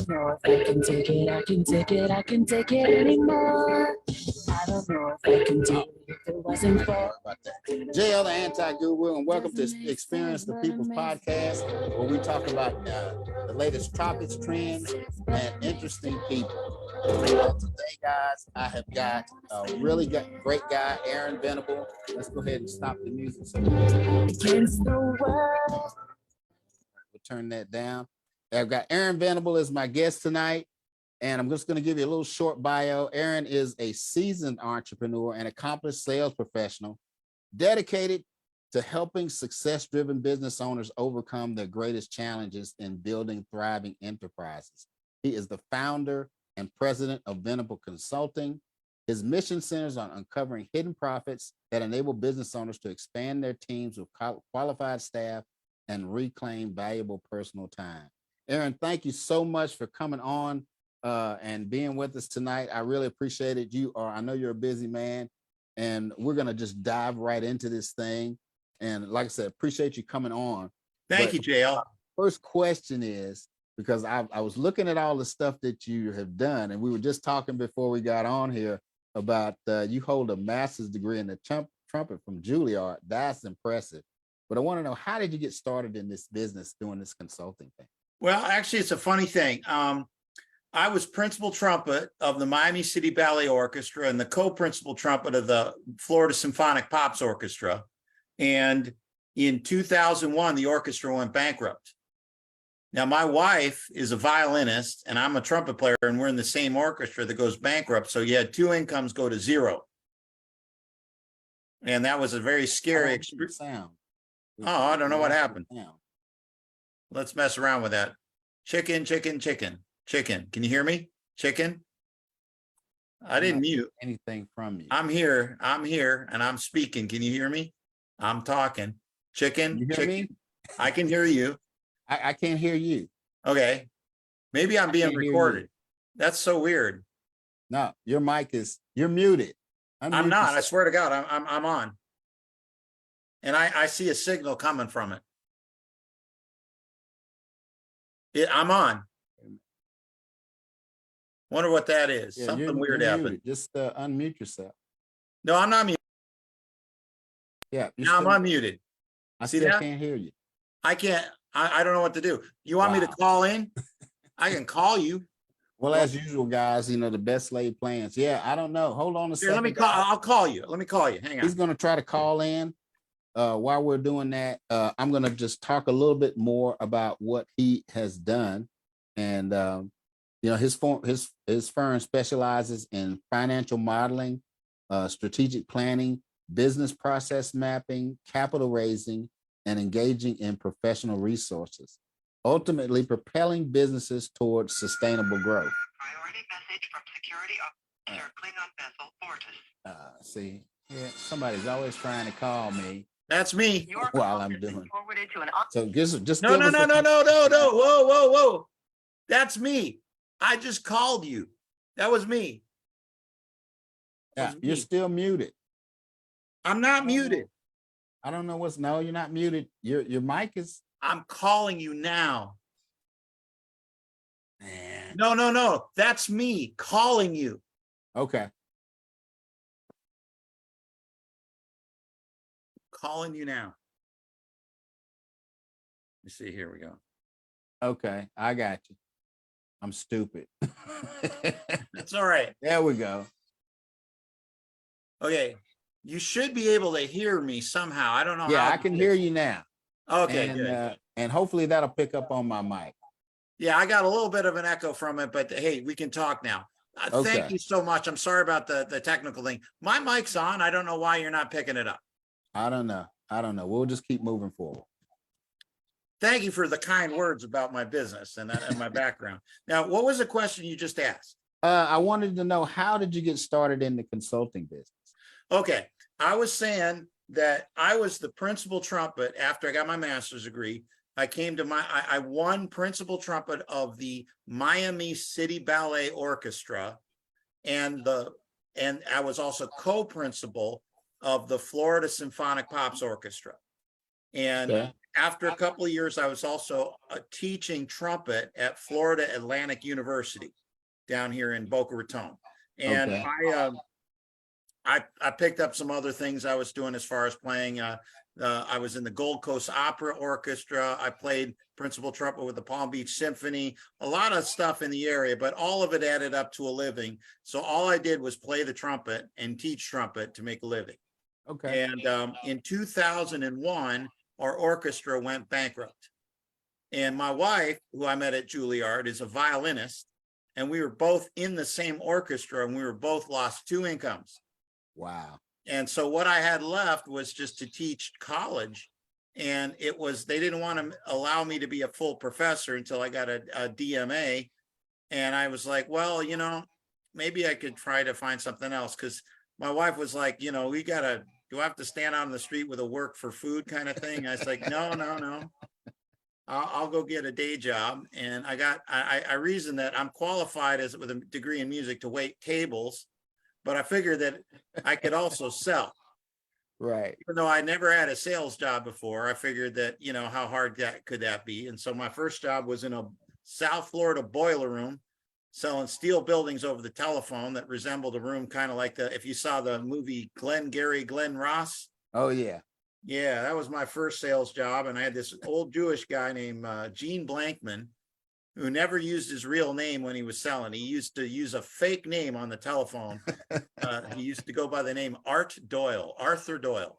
don't know if I can take it, I can take it, I can take it anymore. I don't know if I can take it if it wasn't for. JL, the anti-guru, and welcome to Experience the People's podcast, where we talk about the latest topics, trends, and interesting people. Today, guys, I have got a really great guy, Aaron Venable. Let's go ahead and stop the music. So Against the world. we'll turn that down. I've got Aaron Venable as my guest tonight, and I'm just going to give you a little short bio. Aaron is a seasoned entrepreneur and accomplished sales professional dedicated to helping success-driven business owners overcome their greatest challenges in building thriving enterprises. He is the founder and president of Venable Consulting. His mission centers on uncovering hidden profits that enable business owners to expand their teams with qualified staff and reclaim valuable personal time. Aaron, thank you so much for coming on and being with us tonight. I really appreciate it. I know you're a busy man, and we're going to just dive right into this thing. And like I said, appreciate you coming on. Thank you, JL. First question is, because I was looking at all the stuff that you have done, and we were just talking before we got on here about you hold a master's degree in the trumpet from Juilliard. That's impressive. But I want to know, how did you get started in this business doing this consulting thing? Well, actually, it's a funny thing. I was principal trumpet of the Miami City Ballet Orchestra and the co-principal trumpet of the Florida Symphonic Pops Orchestra. And in 2001, the orchestra went bankrupt. Now, my wife is a violinist and I'm a trumpet player, and we're in the same orchestra that goes bankrupt. So you had two incomes go to zero. And that was a very scary experience. Oh, I don't know what happened. Let's mess around with that. Chicken, chicken, chicken, chicken. Can you hear me? Chicken? I didn't mute anything from you. I'm here, and I'm speaking. Can you hear me? I'm talking. Chicken, chicken. Me? I can hear you. I can't hear you. Okay. Maybe I'm being recorded. That's so weird. No, your mic you're muted. I'm not. I swear to God, I'm on. And I see a signal coming from it. I'm on. Wonder what that is. Yeah, something weird happened. Just unmute yourself. No, I'm not muted. Yeah. Now I'm unmuted. I still can't hear you. I can't. I don't know what to do. You want me to call in? I can call you. Well, as usual, guys, the best laid plans. Yeah, I don't know. Hold on a second. Let me call. I'll call you. Let me call you. Hang on. He's going to try to call in. While we're doing that, I'm going to just talk a little bit more about what he has done. And, his firm specializes in financial modeling, strategic planning, business process mapping, capital raising, and engaging in professional resources, ultimately propelling businesses towards sustainable growth. Priority message from security officer Klingon vessel Fortis. See, yeah, somebody's always trying to call me. That's me. While I'm doing. So just no. Whoa. That's me. I just called you. That was me. Yeah, you're still muted. I'm not muted. I don't know no, you're not muted. Your mic is. I'm calling you now. Man. No. That's me calling you. Okay. Calling you now. Let me see. Here we go. Okay, I got you. I'm stupid. That's all right. There we go. Okay. You should be able to hear me somehow. I don't know. Yeah, I can hear you now. Okay, and, good. And hopefully that'll pick up on my mic. Yeah, I got a little bit of an echo from it, but hey, we can talk now. Okay. Thank you so much. I'm sorry about the technical thing. My mic's on. I don't know why you're not picking it up. I don't know. We'll just keep moving forward. Thank you for the kind words about my business and my background. Now, what was the question you just asked? I wanted to know, how did you get started in the consulting business? Okay. I was saying that I was the principal trumpet after I got my master's degree. I won principal trumpet of the Miami City Ballet Orchestra, and I was also co-principal of the Florida Symphonic Pops Orchestra. And after a couple of years, I was also teaching trumpet at Florida Atlantic University down here in Boca Raton. And Okay. I picked up some other things I was doing as far as playing. I was in the Gold Coast Opera Orchestra. I played principal trumpet with the Palm Beach Symphony, a lot of stuff in the area, but all of it added up to a living. So all I did was play the trumpet and teach trumpet to make a living. Okay. And in 2001, our orchestra went bankrupt. And my wife, who I met at Juilliard, is a violinist. And we were both in the same orchestra, and we were both lost 2 incomes. Wow. And so what I had left was just to teach college. And it was, they didn't want to allow me to be a full professor until I got a DMA. And I was like, well, you know, maybe I could try to find something else. Because my wife was like, you know, we got to, do I have to stand out on the street with a work for food kind of thing? I was like, no. I'll go get a day job. And I reasoned that I'm qualified as with a degree in music to wait tables, but I figured that I could also sell. Right. Even though I never had a sales job before, I figured that, you know, how hard that could that be. And so my first job was in a South Florida boiler room, selling steel buildings over the telephone that resembled a room kind of like if you saw the movie Glenn Ross. Oh, yeah. Yeah, that was my first sales job. And I had this old Jewish guy named Gene Blankman, who never used his real name when he was selling. He used to use a fake name on the telephone. He used to go by the name Arthur Doyle.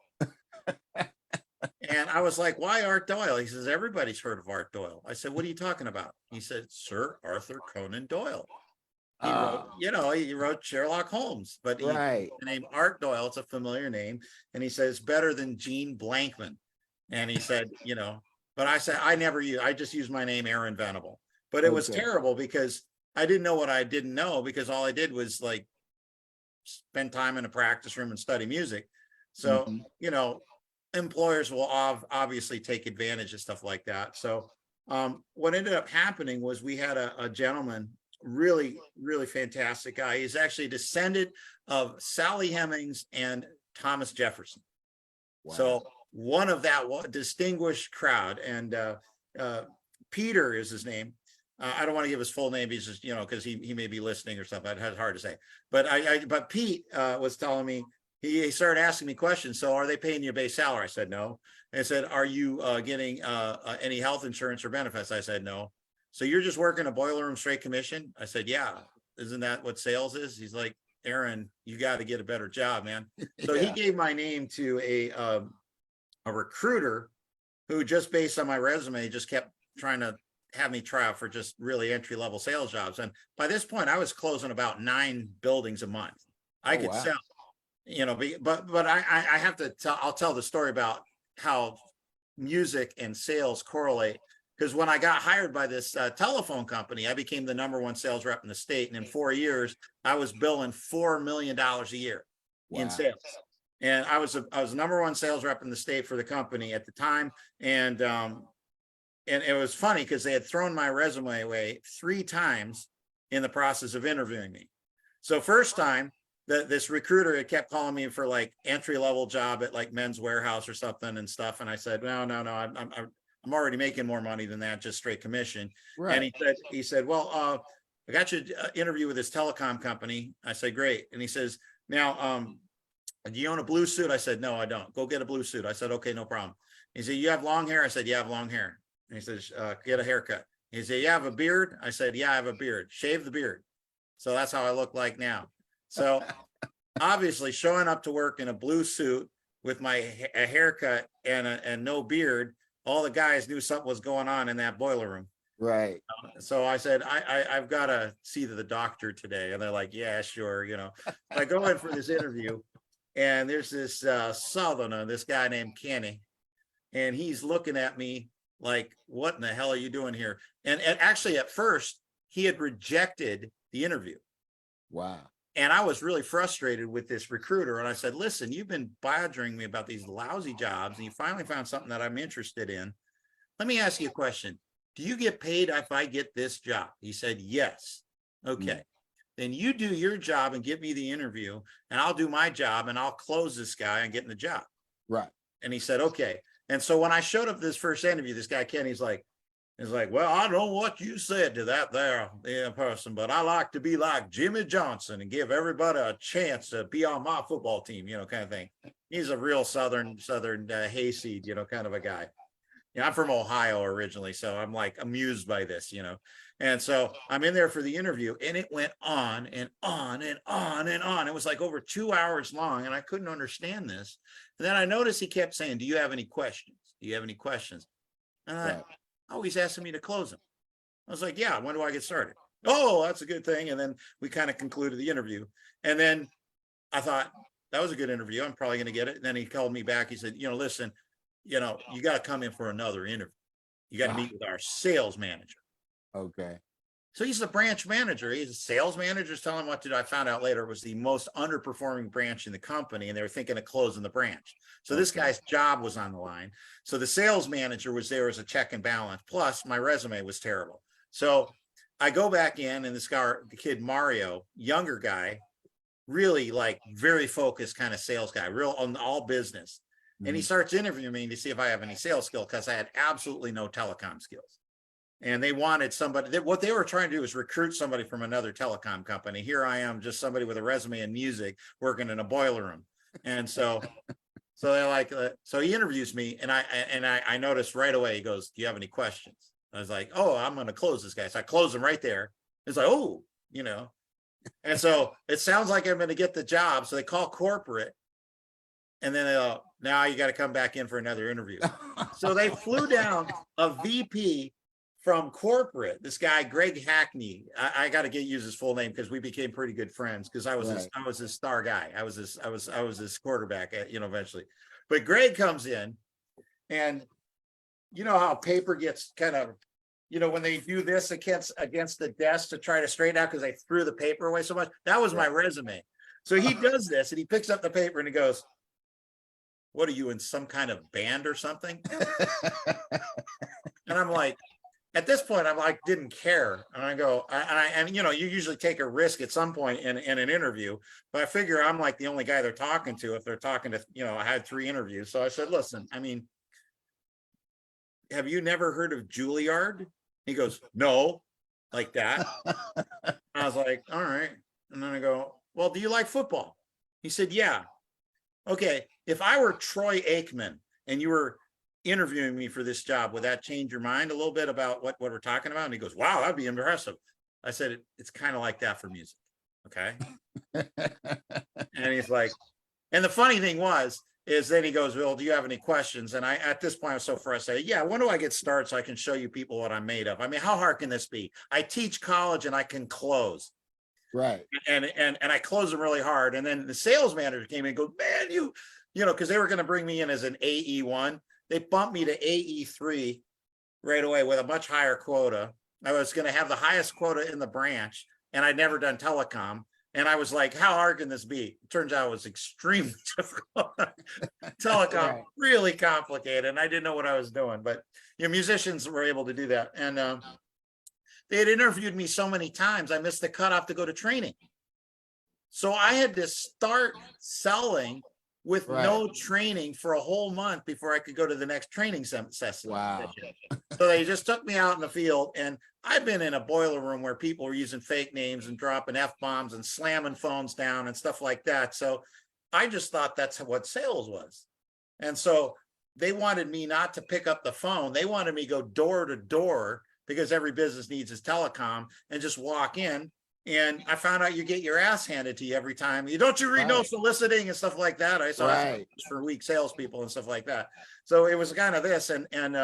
And I was like, why Art Doyle? He says, everybody's heard of Art Doyle. I said, what are you talking about? He said, Sir Arthur Conan Doyle. He wrote, you know, he wrote Sherlock Holmes, but Right. the name Art Doyle, it's a familiar name. And he says, better than Gene Blankman. And he said, you know, but I said, I just used my name, Aaron Venable. But it was terrible because I didn't know what I didn't know, because all I did was like spend time in a practice room and study music. So, you know, employers will obviously take advantage of stuff like that. So what ended up happening was we had a gentleman, really fantastic guy. He's actually a descendant of Sally Hemings and Thomas Jefferson. Wow. So one of that distinguished crowd, and Peter is his name. I don't want to give his full name. He's just, you know, because he may be listening or something. It's hard to say. But but Pete was telling me, he started asking me questions. So are they paying you a base salary? I said, no. And I said, are you getting any health insurance or benefits? I said, no. So you're just working a boiler room straight commission? I said, yeah. Isn't that what sales is? He's like, Aaron, you got to get a better job, man. So he gave my name to a recruiter who, just based on my resume, just kept trying to have me try out for just really entry-level sales jobs. And by this point, I was closing about 9 buildings a month. I could sell, you know, but I have to tell, I'll tell the story about how music and sales correlate. Because when I got hired by this telephone company, I became the #1 sales rep in the state. And in 4 years, I was billing $4 million a year in sales. And I was #1 sales rep in the state for the company at the time. And it was funny because they had thrown my resume away 3 times in the process of interviewing me. So first time, this recruiter had kept calling me for like entry-level job at like Men's Warehouse or something and stuff. And I said, no, I'm already making more money than that, just straight commission. Right. And he said, well, I got you an interview with this telecom company. I said, great. And he says, now, do you own a blue suit? I said, no, I don't. Go get a blue suit. I said, okay, no problem. He said, you have long hair? I said, yeah, I have long hair. And he says, get a haircut. He said, you have a beard? I said, yeah, I have a beard. Shave the beard. So that's how I look like now. So obviously showing up to work in a blue suit with a haircut and no beard, all the guys knew something was going on in that boiler room. Right. So I said, I've got to see the doctor today. And they're like, yeah, sure. You know, I go in for this interview and there's this Southerner, this guy named Kenny, and he's looking at me like, what in the hell are you doing here? And actually at first he had rejected the interview. Wow. And I was really frustrated with this recruiter. And I said, listen, you've been badgering me about these lousy jobs and you finally found something that I'm interested in. Let me ask you a question. Do you get paid if I get this job? He said, yes. Okay. Then you do your job and give me the interview and I'll do my job and I'll close this guy and get in the job. Right. And he said, okay. And so when I showed up to this first interview, this guy, Kenny's like, well, I don't know what you said to that there person, but I like to be like Jimmy Johnson and give everybody a chance to be on my football team, kind of thing. He's a real Southern hayseed, kind of a guy. I'm from Ohio originally, so I'm like amused by this, And so I'm in there for the interview, and it went on and on and on and on. It was like over 2 hours long, and I couldn't understand this. And then I noticed he kept saying, "Do you have any questions? Do you have any questions?" And he's asking me to close them. I was like, "Yeah, when do I get started?" "Oh, that's a good thing." And then we kind of concluded the interview. And then I thought, that was a good interview. I'm probably going to get it. And then he called me back. He said, "Listen, you got to come in for another interview. You got to meet with our sales manager." Okay. So he's the branch manager. He's a sales manager telling him what to do. I found out later it was the most underperforming branch in the company, and they were thinking of closing the branch. So this guy's job was on the line. So the sales manager was there as a check and balance. Plus, my resume was terrible. So I go back in, and this guy, the kid Mario, younger guy, really like very focused kind of sales guy, real on all business. And he starts interviewing me to see if I have any sales skill, because I had absolutely no telecom skills. And they wanted somebody, what they were trying to do is recruit somebody from another telecom company. Here I am, just somebody with a resume and music working in a boiler room. And so they're like, so he interviews me, and I noticed right away, he goes, "Do you have any questions?" I was like, "Oh, I'm going to close this guy." So I close him right there. It's like, "Oh, And so it sounds like I'm going to get the job. So they call corporate, and then now you got to come back in for another interview. So they flew down a VP from corporate, this guy Greg Hackney. I got to use his full name because we became pretty good friends, because I was his star guy. I was his quarterback eventually. But Greg comes in, and how paper gets kind of, when they do this against the desk to try to straighten out because they threw the paper away so much. That was my resume. So he does this, and he picks up the paper and he goes, "What are you, in some kind of band or something?" And I'm like, at this point, I'm like, didn't care. And I go, you usually take a risk at some point in an interview, but I figure I'm like the only guy they're talking to if they're talking to, I had 3 interviews. So I said, "Listen, have you never heard of Juilliard?" He goes, "No," like that. I was like, "All right." And then I go, "Well, do you like football?" He said, "Yeah." "Okay, if I were Troy Aikman and you were interviewing me for this job, would that change your mind a little bit about what we're talking about?" And he goes, "Wow, that'd be impressive." I said, "It's kind of like that for music." Okay. And he's like, and the funny thing is then he goes, "Well, do you have any questions?" And at this point, I was so frustrated. "Yeah, when do I get started so I can show you people what I'm made of? How hard can this be? I teach college and I can close." Right. And I closed them really hard. And then the sales manager came in and goes, "Man, because they were going to bring me in as an AE1. They bumped me to AE3 right away with a much higher quota. I was going to have the highest quota in the branch, and I'd never done telecom. And I was like, how hard can this be?" It turns out it was extremely difficult. Telecom, really complicated, and I didn't know what I was doing. But musicians were able to do that. And they had interviewed me so many times, I missed the cutoff to go to training. So I had to start selling with no training for a whole month before I could go to the next training session. Wow. So they just took me out in the field, and I've been in a boiler room where people were using fake names and dropping F-bombs and slamming phones down and stuff like that. So I just thought that's what sales was. And so they wanted me not to pick up the phone. They wanted me to go door to door, because every business needs is telecom, and just walk in. And I found out you get your ass handed to you every time. You read no soliciting and stuff like that. I saw for weak salespeople and stuff like that. So it was kind of this, and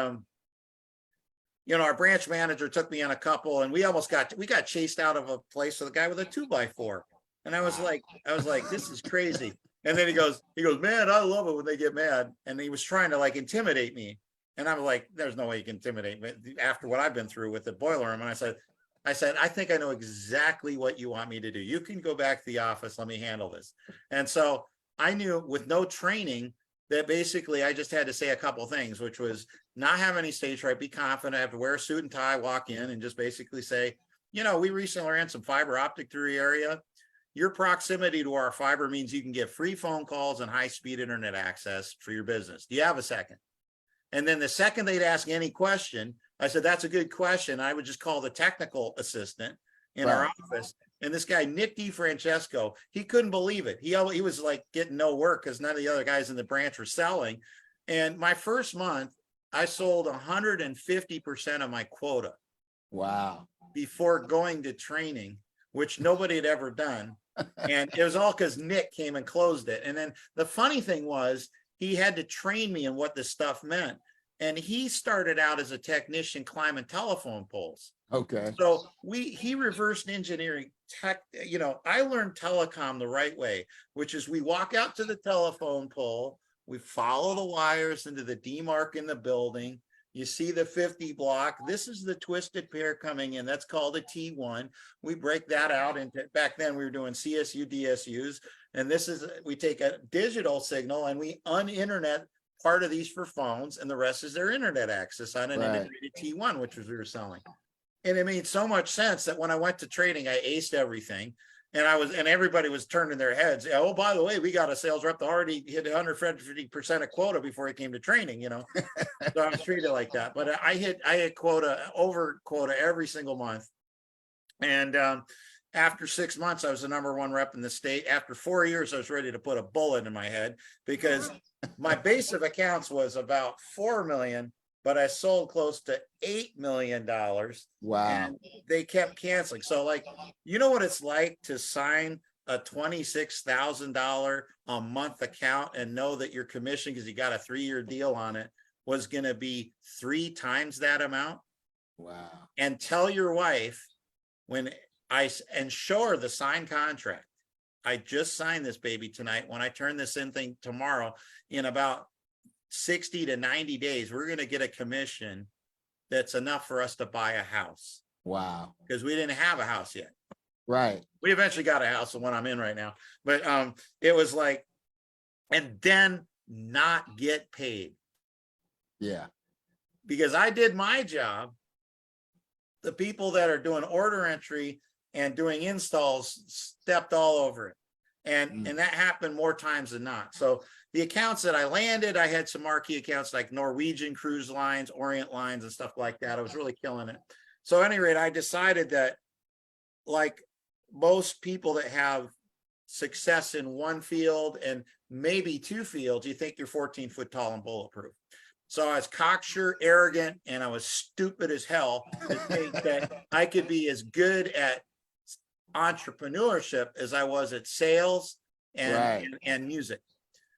our branch manager took me on a couple, and we got chased out of a place with a guy with a 2x4. And I was like, this is crazy. And then he goes, "Man, I love it when they get mad." And he was trying to like intimidate me. And I'm like, there's no way you can intimidate me after what I've been through with the boiler room. And I said, "I think I know exactly what you want me to do. You can go back to the office. Let me handle this." And so I knew with no training that basically I just had to say a couple of things, which was not have any stage fright, be confident, I have to wear a suit and tie, walk in, and just basically say, "We recently ran some fiber optic through your area. Your proximity to our fiber means you can get free phone calls and high-speed internet access for your business. Do you have a second?" And then the second they'd ask any question, I said, that's a good question. I would just call the technical assistant in our Right. office. And this guy, Nick DeFrancesco, he couldn't believe it. He was like getting no work because none of the other guys in the branch were selling. And my first month, I sold 150% of my quota Wow. before going to training, which nobody had ever done. And it was all because Nick came and closed it. And then the funny thing was, he had to train me in what this stuff meant. And he started out as a technician climbing telephone poles. Okay. So he reversed engineering tech. You know, I learned telecom the right way, which is we walk out to the telephone pole, we follow the wires into the demarc in the building. You see the 50 block. This is the twisted pair coming in. That's called a T1. We break that out into, back then we were doing CSU, DSUs. And this is, we take a digital signal and we un-internet part of these for phones, and the rest is their internet access on an integrated T1, which was we were selling. And it made so much sense that when I went to training, I aced everything. And everybody was turning their heads. Oh, by the way, we got a sales rep that already hit 150% of quota before he came to training, you know. So I was treated like that. But I hit over quota every single month. And after 6 months, I was the #1 rep in the state. After 4 years, I was ready to put a bullet in my head because my base of accounts was about 4 million, but I sold close to $8 million. Wow. And they kept canceling. So like, you know what it's like to sign a $26,000 a month account and know that your commission, because you got a 3-year deal on it, was going to be 3 times that amount. Wow. And tell your wife and show her the signed contract. I just signed this baby tonight. When I turn this in thing tomorrow, in about 60 to 90 days, we're going to get a commission that's enough for us to buy a house. Wow. Because we didn't have a house yet. Right. We eventually got a house, the one I'm in right now. But it was like, and then not get paid. Yeah. Because I did my job. The people that are doing order entry and doing installs stepped all over it. And that happened more times than not. So the accounts that I landed, I had some marquee accounts like Norwegian Cruise Lines, Orient Lines, and stuff like that. I was really killing it. So at any rate, I decided that, like most people that have success in one field and maybe 2 fields, you think you're 14 foot tall and bulletproof. So I was cocksure, arrogant, and I was stupid as hell to think that I could be as good at entrepreneurship as I was at sales and music.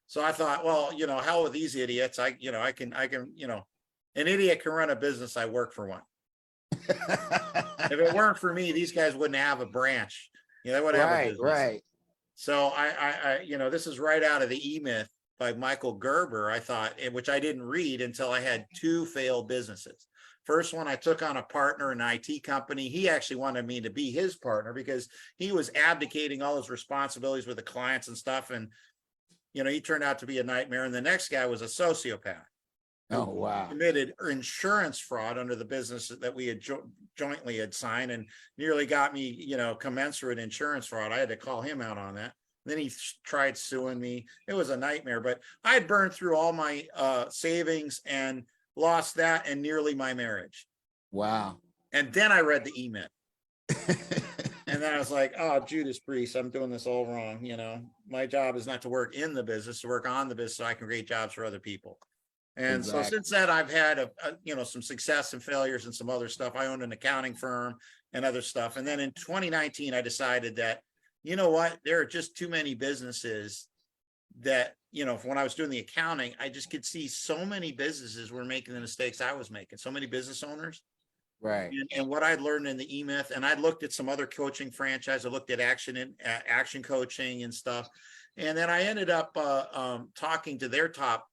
So I thought, well, you know, hell with these idiots. I can, you know, an idiot can run a business. I work for one. If it weren't for me, these guys wouldn't have a branch. You know, they wouldn't have a business. Right. So I, you know, this is right out of the E-Myth by Michael Gerber, I thought, which I didn't read until I had 2 failed businesses. First one, I took on a partner in an IT company. He actually wanted me to be his partner because he was abdicating all his responsibilities with the clients and stuff. And, you know, he turned out to be a nightmare. And the next guy was a sociopath. Oh, wow. Committed insurance fraud under the business that we had jointly had signed and nearly got me, you know, commensurate insurance fraud. I had to call him out on that. Then he tried suing me. It was a nightmare, but I had burned through all my savings and lost that and nearly my marriage. Wow. And then I read the E-Myth. And then I was like, oh, Judas Priest, I'm doing this all wrong. You know, my job is not to work in the business, to work on the business so I can create jobs for other people. And so since then, I've had, you know, some success and failures and some other stuff. I owned an accounting firm and other stuff. And then in 2019, I decided that, you know what, there are just too many businesses that, you know, when I was doing the accounting, I just could see so many businesses were making the mistakes I was making, so many business owners. Right. And what I'd learned in the E-Myth, and I looked at some other coaching franchise, I looked at action coaching and stuff. And then I ended up talking to their top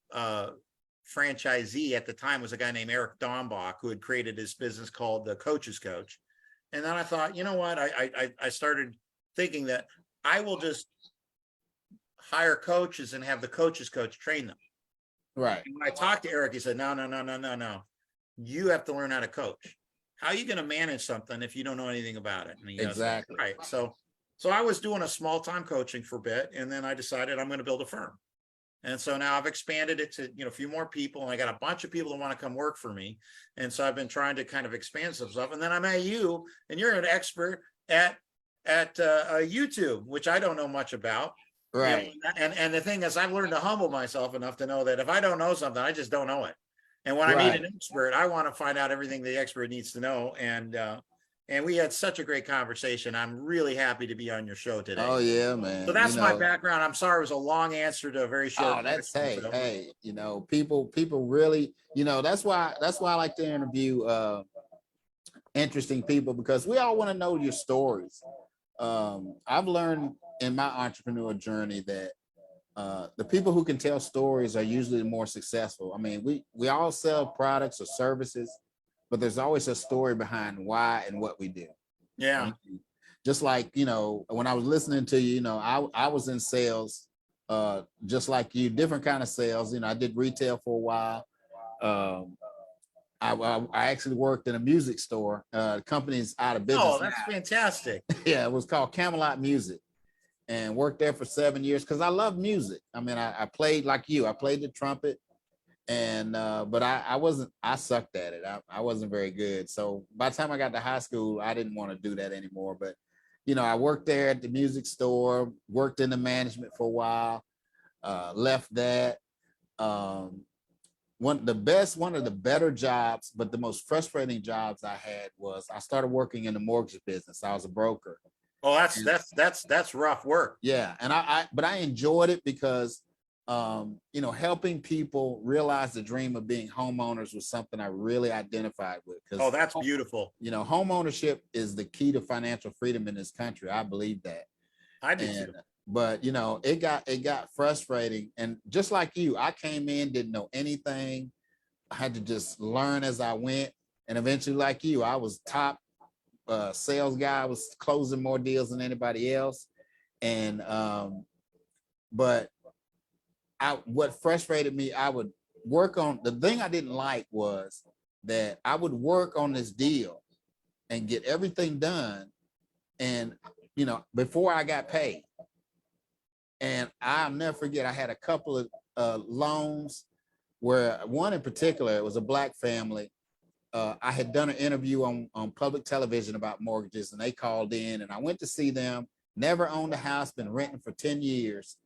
franchisee at the time was a guy named Eric Dombach, who had created his business called the Coach's Coach. And then I thought, you know what, I started thinking that I will just hire coaches and have the Coach's Coach train them. Right. And when I talked to Eric, he said, no. You have to learn how to coach. How are you going to manage something if you don't know anything about it? And he goes, exactly. Right. So I was doing a small time coaching for a bit, and then I decided I'm going to build a firm. And so now I've expanded it to, a few more people, and I got a bunch of people that want to come work for me. And so I've been trying to kind of expand some stuff. And then I met you, and you're an expert at YouTube, which I don't know much about. Right. And the thing is, I've learned to humble myself enough to know that if I don't know something, I just don't know it. And when I meet an expert, I want to find out everything the expert needs to know. And we had such a great conversation. I'm really happy to be on your show today. Oh yeah, man. So that's my background. I'm sorry it was a long answer to a very short. Oh, that's hey, people really, that's why I like to interview interesting people, because we all want to know your stories. I've learned in my entrepreneur journey that the people who can tell stories are usually more successful. I mean, we all sell products or services, but there's always a story behind why and what we do. Yeah. Just like, when I was listening to you, I was in sales, just like you, different kind of sales. I did retail for a while. I actually worked in a music store. The company's out of business. Oh, that's fantastic. Yeah, it was called Camelot Music, and worked there for 7 years because I love music. I mean, I played like you. I played the trumpet, and but I sucked at it. I wasn't very good. So by the time I got to high school, I didn't want to do that anymore. But I worked there at the music store, worked in the management for a while, left that. One of the better jobs, but the most frustrating jobs I had was I started working in the mortgage business. I was a broker. Oh, that's rough work. Yeah, and but I enjoyed it because helping people realize the dream of being homeowners was something I really identified with. Oh, that's beautiful. Home ownership is the key to financial freedom in this country. I believe that. I do too. But it got frustrating, and just like you, I came in, didn't know anything. I had to just learn as I went, and eventually, like you, I was top sales guy. I was closing more deals than anybody else, and but what frustrated me, I would work on the thing I didn't like was that I would work on this deal and get everything done, and before I got paid. And I'll never forget, I had a couple of loans where one in particular, it was a Black family. I had done an interview on public television about mortgages, and they called in, and I went to see them, never owned a house, been renting for 10 years.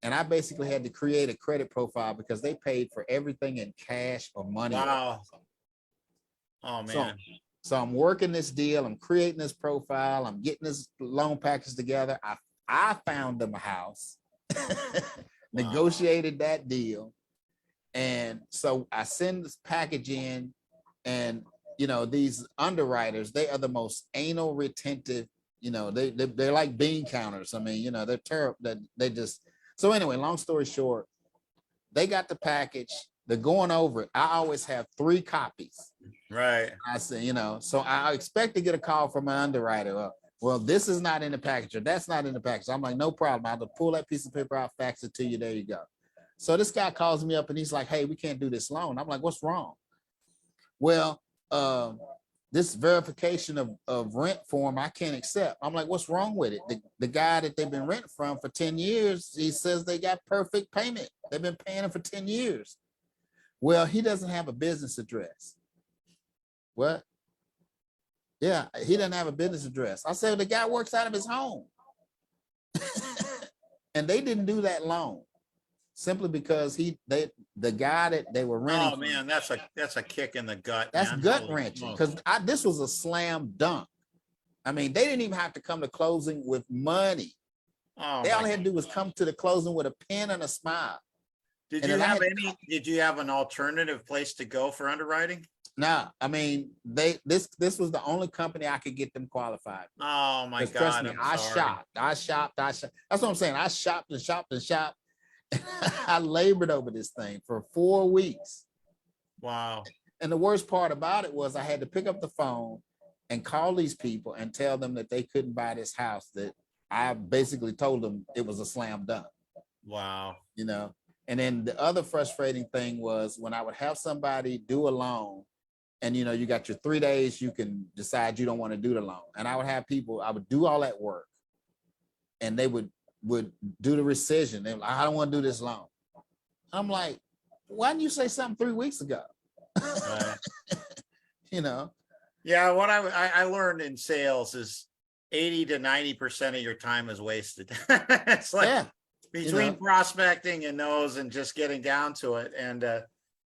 And I basically had to create a credit profile because they paid for everything in cash or money. Wow. Oh, man. So I'm working this deal, I'm creating this profile, I'm getting this loan package together. I found them a house, negotiated that deal. And so I send this package in, and, these underwriters, they are the most anal retentive, they're like bean counters. I mean, they're terrible. They just, so anyway, long story short, they got the package. They're going over it. I always have 3 copies. Right. I say, so I expect to get a call from an underwriter. Well, this is not in the package, or that's not in the package. I'm like, no problem. I'll pull that piece of paper out, fax it to you. There you go. So this guy calls me up and he's like, hey, we can't do this loan. I'm like, what's wrong? Well, this verification of rent form, I can't accept. I'm like, what's wrong with it? The guy that they've been renting from for 10 years, he says they got perfect payment. They've been paying him for 10 years. Well, he doesn't have a business address. What? Yeah, he doesn't have a business address. I said, the guy works out of his home. And they didn't do that loan simply because the guy that they were renting. Oh man, that's a kick in the gut. That's man. gut wrenching, because this was a slam dunk. I mean, they didn't even have to come to closing with money. Oh, they all had to do was come to the closing with a pen and a smile. Did you have an alternative place to go for underwriting? No, I mean, this was the only company I could get them qualified. Oh my God. Trust me, I shopped. That's what I'm saying. I shopped and shopped and shopped. I labored over this thing for 4 weeks. Wow. And the worst part about it was I had to pick up the phone and call these people and tell them that they couldn't buy this house, that I basically told them it was a slam dunk. Wow. And then the other frustrating thing was when I would have somebody do a loan, and you got your 3 days, you can decide you don't want to do the loan. And I would have people, I would do all that work, and they would do the rescission. They were like, I don't want to do this loan. I'm like, why didn't you say something 3 weeks ago? You know? Yeah, what I learned in sales is 80 to 90% of your time is wasted. It's like Yeah. between prospecting and those and just getting down to it. And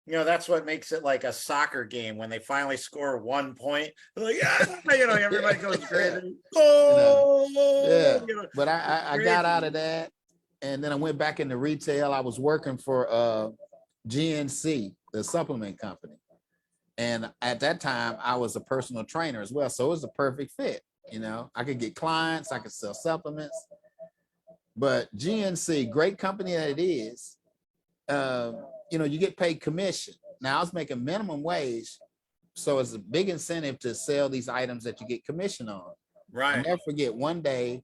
that's what makes it like a soccer game when they finally score 1 point. They're like, everybody goes crazy. Yeah. But I got out of that, and then I went back into retail. I was working for GNC, the supplement company. And at that time, I was a personal trainer as well. So it was a perfect fit. I could get clients, I could sell supplements. But GNC, great company that it is, you get paid commission. Now I was making minimum wage. So it's a big incentive to sell these items that you get commission on. Right. I'll never forget one day,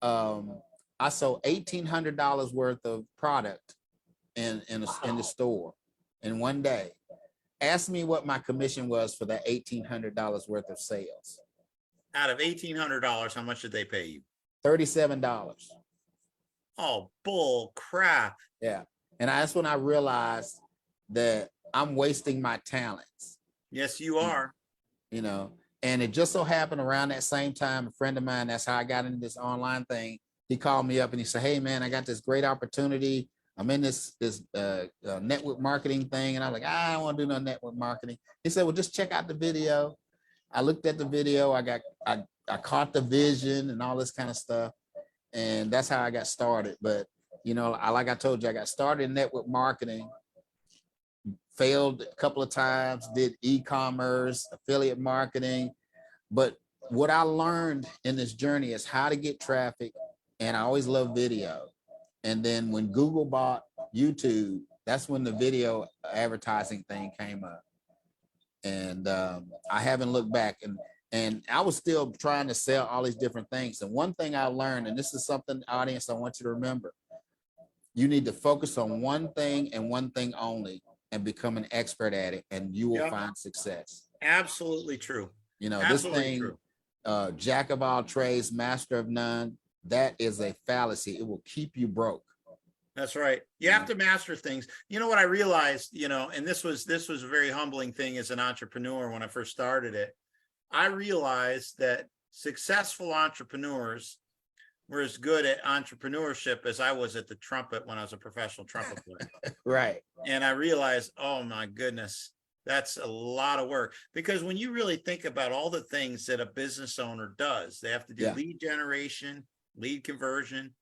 I sold $1,800 worth of product in the store in one day. Ask me what my commission was for that $1,800 worth of sales. Out of $1,800, how much did they pay you? $37. Oh, bull crap. Yeah. And that's when I realized that I'm wasting my talents. Yes, you are. And it just so happened around that same time, a friend of mine, that's how I got into this online thing. He called me up and he said, hey man, I got this great opportunity. I'm in this network marketing thing. And I'm like, I don't want to do no network marketing. He said, well, just check out the video. I looked at the video. I caught the vision and all this kind of stuff. And that's how I got started. But, like I told you, I got started in network marketing, failed a couple of times, did e-commerce, affiliate marketing. But what I learned in this journey is how to get traffic. And I always loved video. And then when Google bought YouTube, that's when the video advertising thing came up. And I haven't looked back. And I was still trying to sell all these different things. And one thing I learned, and this is something, audience, I want you to remember, you need to focus on one thing and one thing only and become an expert at it, and you will find success. Absolutely true. This thing, jack of all trades, master of none, that is a fallacy. It will keep you broke. That's right. You have to master things. You know what I realized, and this was a very humbling thing as an entrepreneur when I first started it. I realized that successful entrepreneurs were as good at entrepreneurship as I was at the trumpet when I was a professional trumpet player. Right. And I realized, oh my goodness, that's a lot of work. Because when you really think about all the things that a business owner does, they have to do lead generation, lead conversion,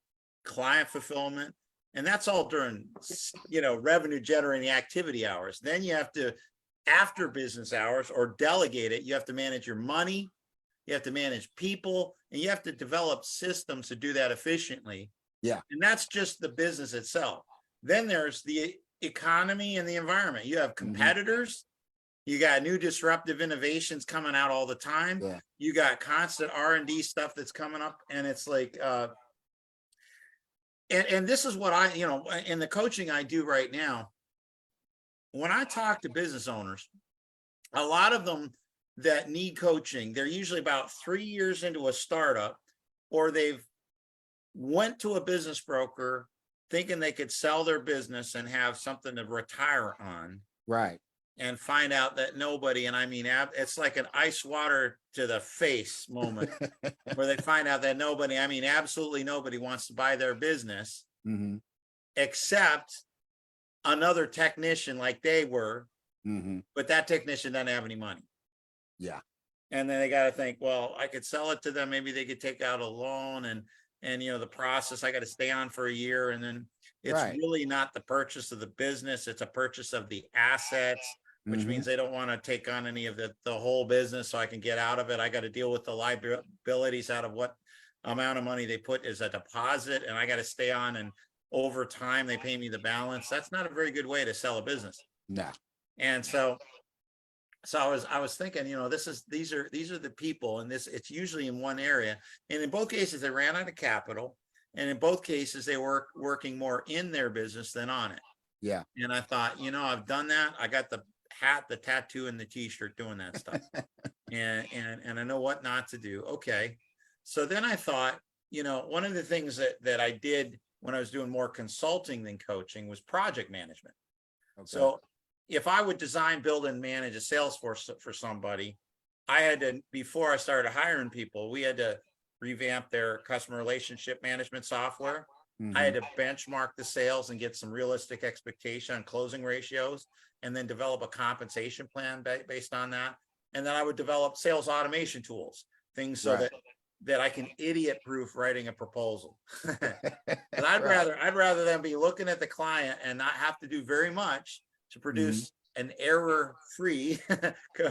client fulfillment, and that's all during, revenue generating activity hours. Then you have to, after business hours or delegate it, you have to manage your money, you have to manage people, and you have to develop systems to do that efficiently. Yeah. And that's just the business itself. Then there's the economy and the environment. You have competitors, you got new disruptive innovations coming out all the time. Yeah. You got constant R&D stuff that's coming up, and it's like, and this is what I, in the coaching I do right now, when I talk to business owners, a lot of them that need coaching, they're usually about 3 years into a startup, or they've went to a business broker thinking they could sell their business and have something to retire on. Right. And find out that nobody, and I mean, it's like an ice water to the face moment where they find out that nobody, I mean, absolutely nobody wants to buy their business except another technician like they were, but that technician doesn't have any money. Yeah. And then they got to think, well, I could sell it to them. Maybe they could take out a loan and the process, I got to stay on for a year. And then it's really not the purchase of the business. It's a purchase of the assets, which means they don't want to take on any of the whole business so I can get out of it. I got to deal with the liabilities out of what amount of money they put as a deposit. And I got to stay on, and over time they pay me the balance. That's not a very good way to sell a business. No. And so I was thinking, these are the people, and it's usually in one area. And in both cases, they ran out of capital. And in both cases, they were working more in their business than on it. Yeah. And I thought, I've done that. I got the hat, the tattoo, and the t-shirt doing that stuff. and I know what not to do. Okay. So then I thought, one of the things that I did when I was doing more consulting than coaching was project management. Okay. So if I would design, build, and manage a sales force for somebody, I had to, before I started hiring people, we had to revamp their customer relationship management software. I had to benchmark the sales and get some realistic expectation on closing ratios, and then develop a compensation plan based on that. And then I would develop sales automation tools, things so that I can idiot proof writing a proposal. But I'd rather them be looking at the client and not have to do very much to produce an error-free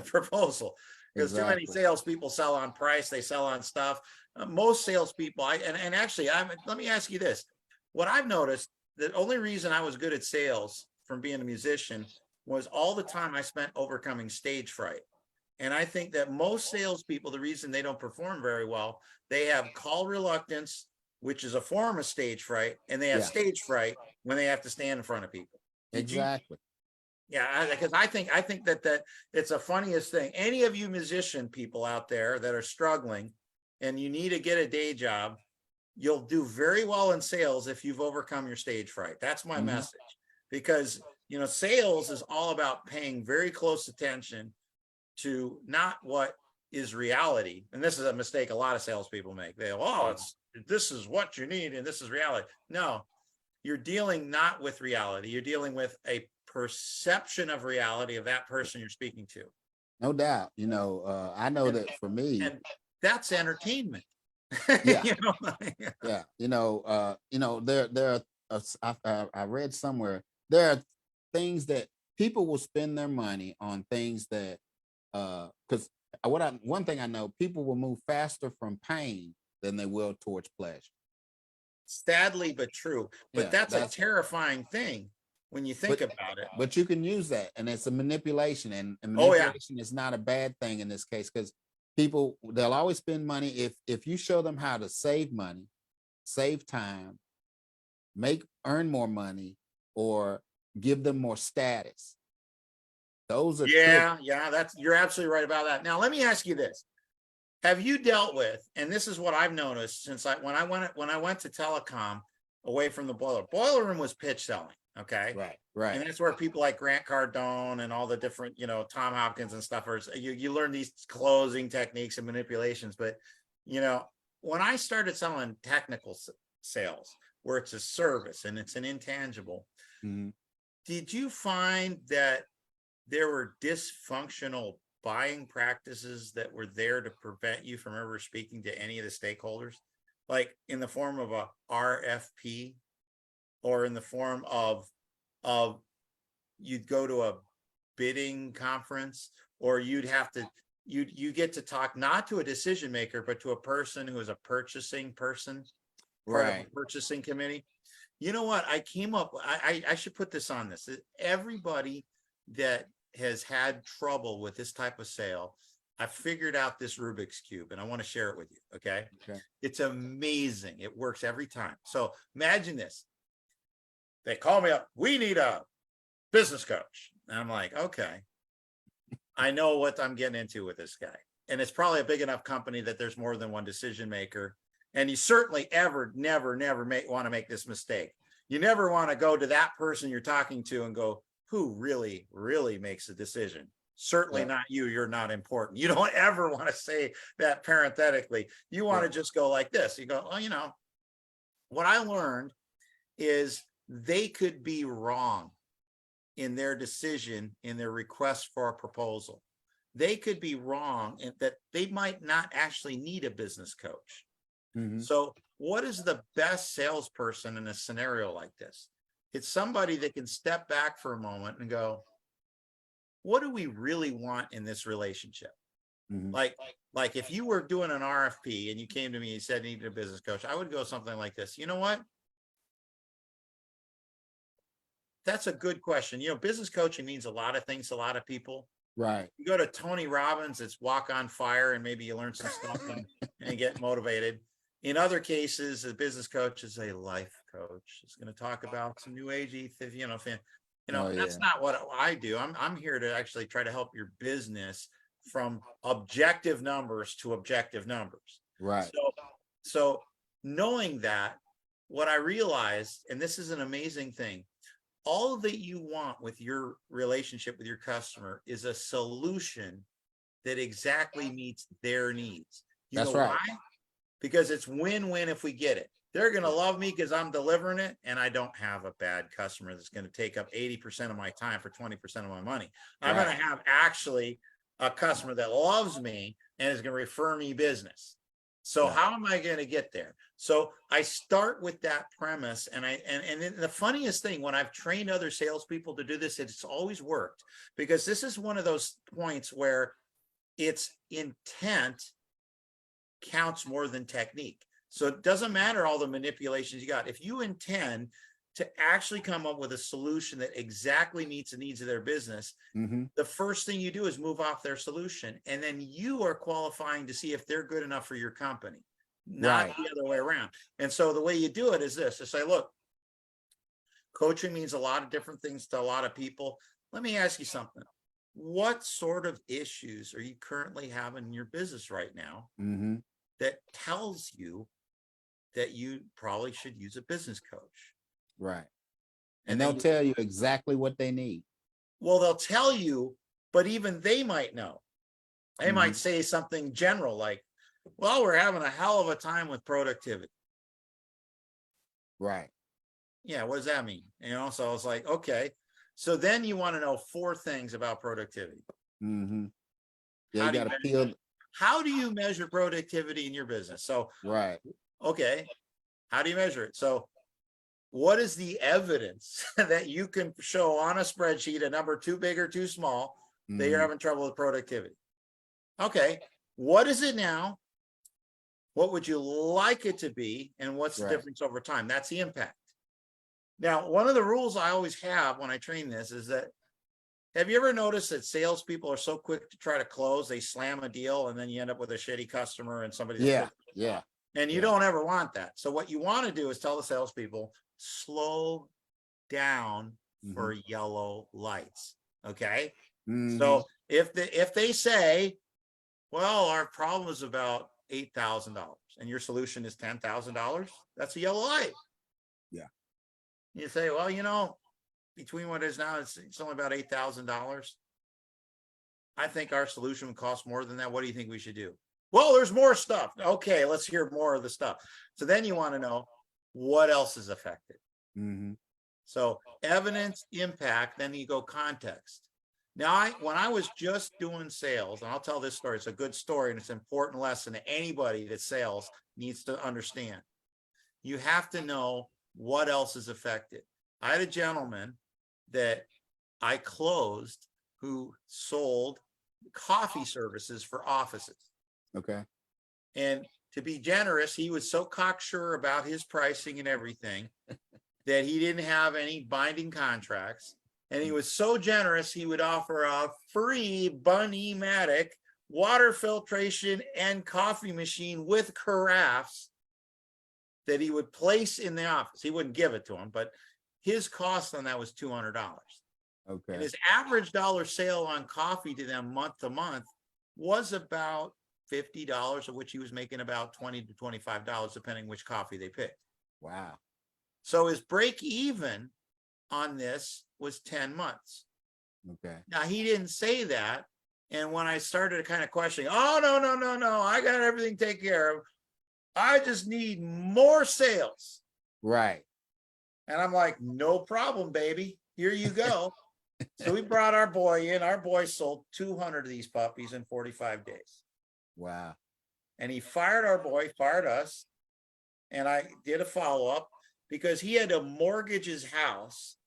proposal. Because too many salespeople sell on price, they sell on stuff. Most salespeople, and actually, let me ask you this. What I've noticed, the only reason I was good at sales from being a musician was all the time I spent overcoming stage fright. And I think that most salespeople, the reason they don't perform very well, they have call reluctance, which is a form of stage fright, and they have stage fright when they have to stand in front of people. Exactly. Yeah, because I think that it's the funniest thing. Any of you musician people out there that are struggling and you need to get a day job, you'll do very well in sales if you've overcome your stage fright. That's my message. Because, you know, sales is all about paying very close attention to not what is reality. And this is a mistake a lot of salespeople make. They go, oh, this is what you need and this is reality. No, you're dealing not with reality. You're dealing with a perception of reality of that person you're speaking to. No doubt. You know, I know that for me, and that's entertainment. Yeah. You know? Yeah. There are, I read somewhere, there are things that people will spend their money on things that, because one thing I know, people will move faster from pain than they will towards pleasure. Sadly, but true. But Yeah, that's a terrifying thing when you think about it. But you can use that, and it's a manipulation, and manipulation is not a bad thing in this case, because people, they'll always spend money if you show them how to save money, save time, earn more money, or give them more status. Those are you're absolutely right about that. Now let me ask you this. Have you dealt with, and this is what I've noticed since when I went to telecom away from the boiler room was pitch selling. Okay. Right. And that's where people like Grant Cardone and all the different, Tom Hopkins and stuff are, you learn these closing techniques and manipulations. But, when I started selling technical sales where it's a service and it's an intangible, did you find that there were dysfunctional buying practices that were there to prevent you from ever speaking to any of the stakeholders, like in the form of a RFP or in the form of you'd go to a bidding conference, or you get to talk not to a decision maker, but to a person who is a purchasing person, part of a purchasing committee? You know what? I came up, I should put this on this. Everybody that has had trouble with this type of sale, I figured out this Rubik's Cube and I want to share it with you. Okay. It's amazing. It works every time. So imagine this. They call me up. We need a business coach. And I'm like, okay, I know what I'm getting into with this guy. And it's probably a big enough company that there's more than one decision maker. And you certainly never want to make this mistake. You never want to go to that person you're talking to and go, who really makes a decision? Certainly not you. You're not important. You don't ever want to say that parenthetically. You want to just go like this. You go, oh, what I learned is they could be wrong in their decision, in their request for a proposal. They could be wrong in that they might not actually need a business coach. So what is the best salesperson in a scenario like this? It's somebody that can step back for a moment and go, what do we really want in this relationship? Like if you were doing an RFP and you came to me and you said you needed a business coach, I would go something like this. You know what? That's a good question. Business coaching means a lot of things to a lot of people. Right. You go to Tony Robbins, it's walk on fire, and maybe you learn some stuff and get motivated. In other cases, a business coach is a life coach. It's going to talk about some new agey, that's not what I do. I'm here to actually try to help your business from objective numbers to objective numbers. Right. So knowing that, what I realized, and this is an amazing thing, all that you want with your relationship with your customer is a solution that exactly meets their needs. You That's know right. why? Because it's win-win if we get it. They're going to love me because I'm delivering it, and I don't have a bad customer that's going to take up 80% of my time for 20% of my money. I'm Right. going to have actually a customer that loves me and is going to refer me business. So Right. how am I going to get there? So I start with that premise, and then the funniest thing, when I've trained other salespeople to do this, it's always worked, because this is one of those points where it's intent counts more than technique. So it doesn't matter all the manipulations you got. If you intend to actually come up with a solution that exactly meets the needs of their business, the first thing you do is move off their solution. And then you are qualifying to see if they're good enough for your company, not Right. the other way around. And so the way you do it is this: to say, look, coaching means a lot of different things to a lot of people. Let me ask you something. What sort of issues are you currently having in your business right now that tells you that you probably should use a business coach? Right. And And then they'll tell you exactly what they need. Well, they'll tell you, but even they might know. They might say something general like, well, we're having a hell of a time with productivity. Right. Yeah, what does that mean? You know, so I was like, okay. So then you want to know 4 things about productivity. Yeah, you got to peel. How do you measure productivity in your business? So, Right. okay, how do you measure it? So what is the evidence that you can show on a spreadsheet, a number too big or too small, that you're having trouble with productivity? Okay, what is it now? What would you like it to be? And what's the difference over time? That's the impact. Now, one of the rules I always have when I train this is that, have you ever noticed that salespeople are so quick to try to close, they slam a deal, and then you end up with a shitty customer and somebody. Yeah. And you don't ever want that. So what you want to do is tell the salespeople, slow down for yellow lights. Okay. So if they say, well, our problem is about $8,000 and your solution is $10,000, that's a yellow light. Yeah. You say, well, you know, between what it is now, it's only about $8,000. I think our solution would cost more than that. What do you think we should do? Well, there's more stuff. Okay, let's hear more of the stuff. So then you want to know what else is affected. So evidence, impact, then you go context. Now, when I was just doing sales, and I'll tell this story, it's a good story and it's an important lesson that anybody that sales needs to understand. You have to know what else is affected. I had a gentleman that I closed who sold coffee services for offices. Okay. And to be generous, he was so cocksure about his pricing and everything that he didn't have any binding contracts. And he was so generous, he would offer a free Bunny-matic water filtration and coffee machine with carafes that he would place in the office. He wouldn't give it to him, but his cost on that was $200. Okay. And his average dollar sale on coffee to them month to month was about $50, of which he was making about $20 to $25, depending which coffee they picked. Wow. So his break even on this was 10 months. Okay. Now, he didn't say that. And when I started kind of questioning, oh, no, I got everything taken care of. I just need more sales. Right. And I'm like, no problem, baby. Here you go. So we brought our boy in. Our boy sold 200 of these puppies in 45 days. Wow. And he fired our boy, fired us. And I did a follow-up because he had to mortgage his house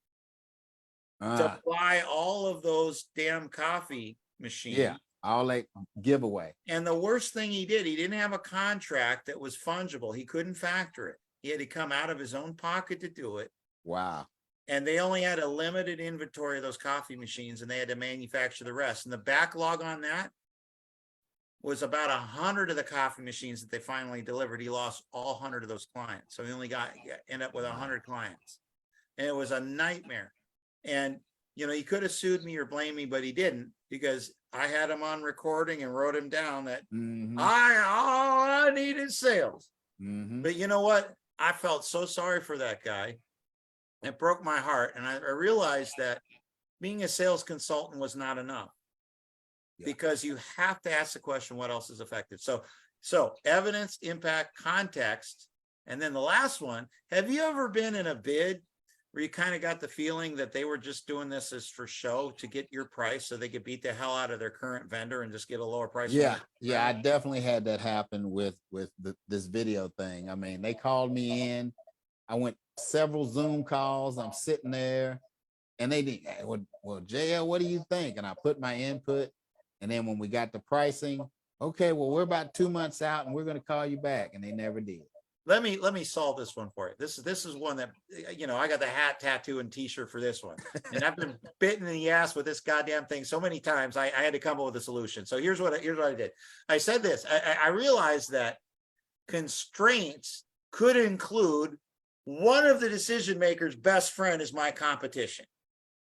to buy all of those damn coffee machines. Yeah, all that giveaway. And the worst thing he did, he didn't have a contract that was fungible. He couldn't factor it. He had to come out of his own pocket to do it. Wow. And they only had a limited inventory of those coffee machines, and they had to manufacture the rest. And the backlog on that was about 100 of the coffee machines that they finally delivered. He lost all 100 of those clients. So he only ended up with 100 clients. And it was a nightmare. And, you know, he could have sued me or blamed me, but he didn't, because I had him on recording and wrote him down that all I needed sales. But you know what? I felt so sorry for that guy. It broke my heart. And I realized that being a sales consultant was not enough. Yeah. Because you have to ask the question, what else is effective? So evidence, impact, context. And then the last one, have you ever been in a bid where you kind of got the feeling that they were just doing this as for show to get your price so they could beat the hell out of their current vendor and just get a lower price? Yeah, yeah, I definitely had that happen with this video thing. I mean, they called me in. I went several Zoom calls. I'm sitting there, and they did. Well, JL, what do you think? And I put my input, and then when we got the pricing, okay, well, we're about 2 months out, and we're going to call you back, and they never did. Let me solve this one for you. This is one that, you know, I got the hat, tattoo, and t-shirt for this one. And I've been bitten in the ass with this goddamn thing so many times. I had to come up with a solution. So here's what I did. I said this. I realized that constraints could include one of the decision makers' best friend is my competition.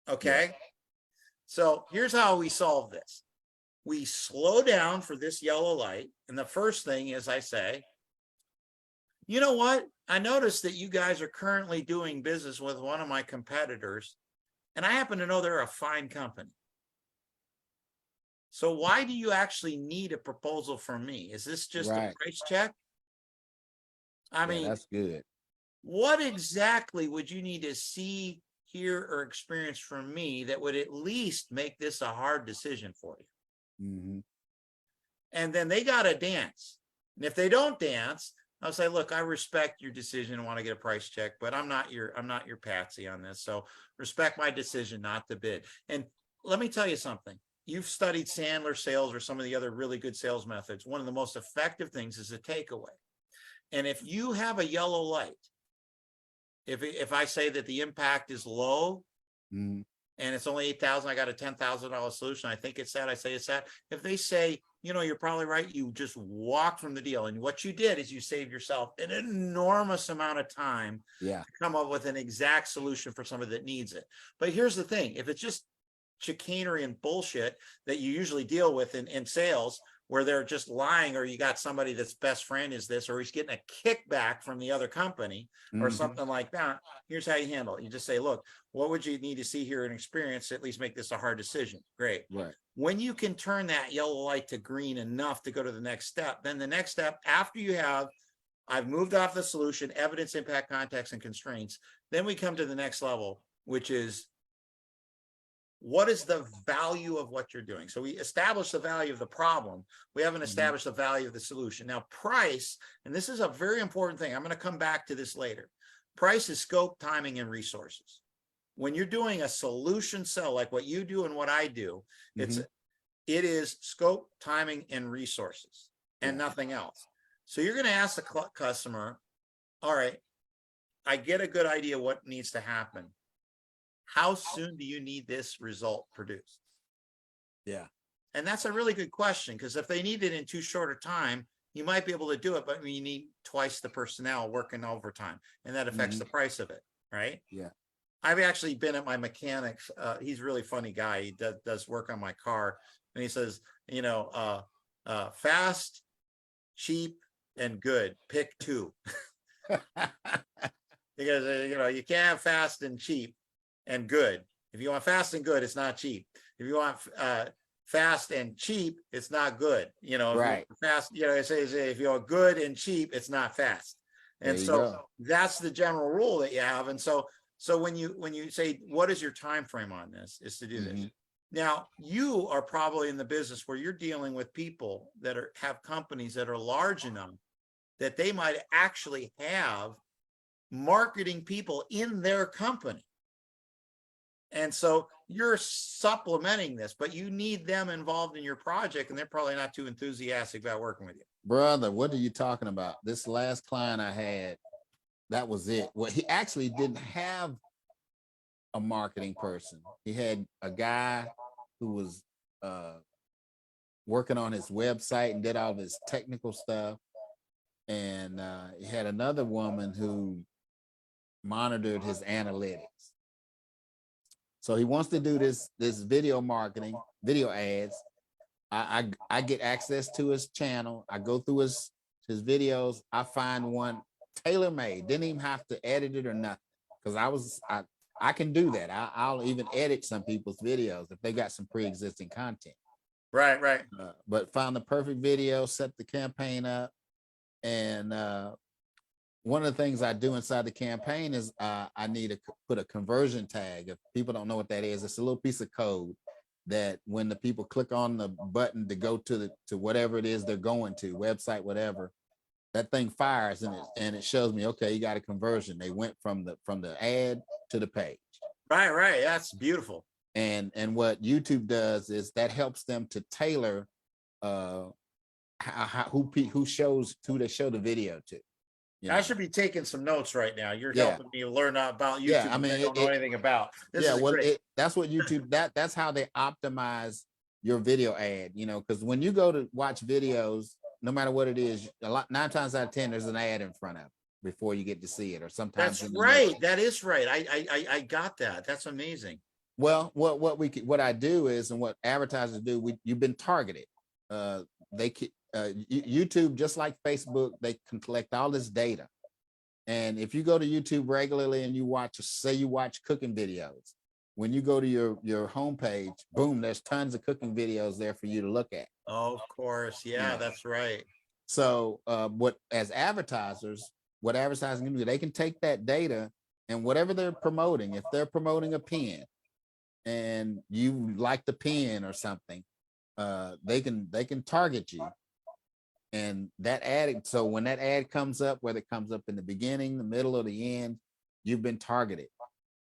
Okay. Yeah. So here's how we solve this. We slow down for this yellow light. And the first thing is I say, you know what? I noticed that you guys are currently doing business with one of my competitors, and I happen to know they're a fine company. So why do you actually need a proposal from me? Is this just a price check? I mean, that's good. What exactly would you need to see, hear, or experience from me that would at least make this a hard decision for you? Mm-hmm. And then they got to dance. And if they don't dance, I'll say, look, I respect your decision and want to get a price check, but I'm not your patsy on this. So respect my decision not to bid. And let me tell you something. You've studied Sandler sales or some of the other really good sales methods. One of the most effective things is a takeaway. And if you have a yellow light, if I say that the impact is low, mm-hmm. and it's only 8,000, I got a $10,000 solution. I think it's that. I say it's that. If they say, you know, you're probably right, you just walk from the deal. And what you did is you saved yourself an enormous amount of time to come up with an exact solution for somebody that needs it. But here's the thing. If it's just chicanery and bullshit that you usually deal with in sales, where they're just lying, or you got somebody that's best friend is this, or he's getting a kickback from the other company or something like that. Here's how you handle it. You just say, look, what would you need to see here and experience to at least make this a hard decision? Great. Right. When you can turn that yellow light to green enough to go to the next step, then the next step after I've moved off the solution, evidence, impact, context, and constraints. Then we come to the next level, which is, what is the value of what you're doing? So we establish the value of the problem. We haven't established the value of the solution. Now, price, and this is a very important thing. I'm going to come back to this later. Price is scope, timing, and resources. When you're doing a solution sell, like what you do and what I do, it is scope, timing, and resources, and nothing else. So you're going to ask the customer, all right, I get a good idea what needs to happen. How soon do you need this result produced? Yeah. And that's a really good question, because if they need it in too short a time, you might be able to do it, but you need twice the personnel working overtime, and that affects the price of it, right? Yeah. I've actually been at my mechanic's. He's a really funny guy. He does work on my car, and he says, you know, fast, cheap, and good. Pick two. Because you know, you can't have fast and cheap and good. If you want fast and good, it's not cheap. If you want fast and cheap, it's not good. You know, right. Fast, you know, it says if you're good and cheap, it's not fast. And so that's the general rule that you have. And so when you say, what is your time frame on this, is to do this. Now, you are probably in the business where you're dealing with people that have companies that are large enough that they might actually have marketing people in their company. And so you're supplementing this, but you need them involved in your project, and they're probably not too enthusiastic about working with you. Brother, what are you talking about? This last client I had, that was it. Well, he actually didn't have a marketing person. He had a guy who was working on his website and did all of his technical stuff. And he had another woman who monitored his analytics. So he wants to do this video marketing, video ads. I get access to his channel. I go through his videos. I find one tailor made. Didn't even have to edit it or nothing. Because I can do that. I'll even edit some people's videos if they got some pre-existing content. Right, right. But found the perfect video, set the campaign up, and one of the things I do inside the campaign is I need to put a conversion tag. If people don't know what that is, it's a little piece of code that when the people click on the button to go to whatever it is they're going to, website, whatever, that thing fires and it shows me, okay, you got a conversion. They went from the ad to the page. Right, right. That's beautiful. And what YouTube does is that helps them to tailor who they show the video to. I should be taking some notes right now. You're Yeah. helping me learn about YouTube. Yeah, I mean, I don't know anything about. This is well, great. that's what YouTube, that's how they optimize your video ad, because when you go to watch videos, no matter what it is, 9 times out of 10, there's an ad in front of it before you get to see it, or sometimes. That's right. That is right. I got that. That's amazing. Well, what I do is, and what advertisers do, you've been targeted. YouTube, just like Facebook, they can collect all this data. And if you go to YouTube regularly and you watch cooking videos, when you go to your homepage, boom, there's tons of cooking videos there for you to look at. Oh, of course. Yeah, that's right. So what advertisers can do, they can take that data and whatever they're promoting, if they're promoting a pen and you like the pen or something, they can target you. And that ad, so when that ad comes up, whether it comes up in the beginning, the middle, or the end, you've been targeted.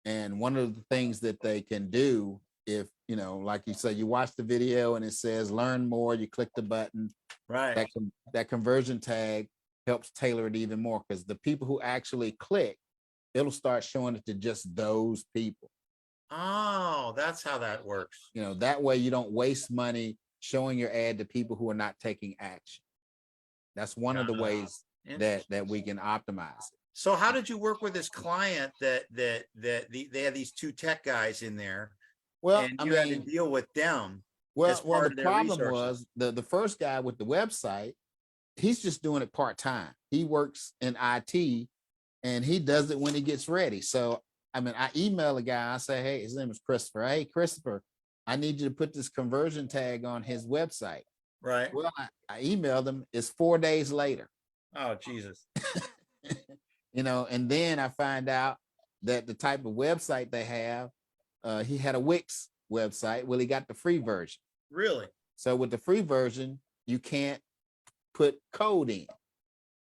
And one of the things that they can do, if, like you say, you watch the video and it says learn more, you click the button, right? That conversion tag helps tailor it even more, because the people who actually click, it'll start showing it to just those people. Oh, that's how that works. That way you don't waste money showing your ad to people who are not taking action. That's one of the ways that we can optimize it. So how did you work with this client that they had these 2 tech guys in there? Well, and you had to deal with them. Well, the problem was the first guy with the website, he's just doing it part-time. He works in IT and he does it when he gets ready. So, I email a guy, I say, hey, his name is Christopher. Hey, Christopher, I need you to put this conversion tag on his website. Right. Well, I emailed him. It's 4 days later. Oh, Jesus. And then I find out that the type of website they have, he had a Wix website. Well, he got the free version. Really? So with the free version, you can't put code in.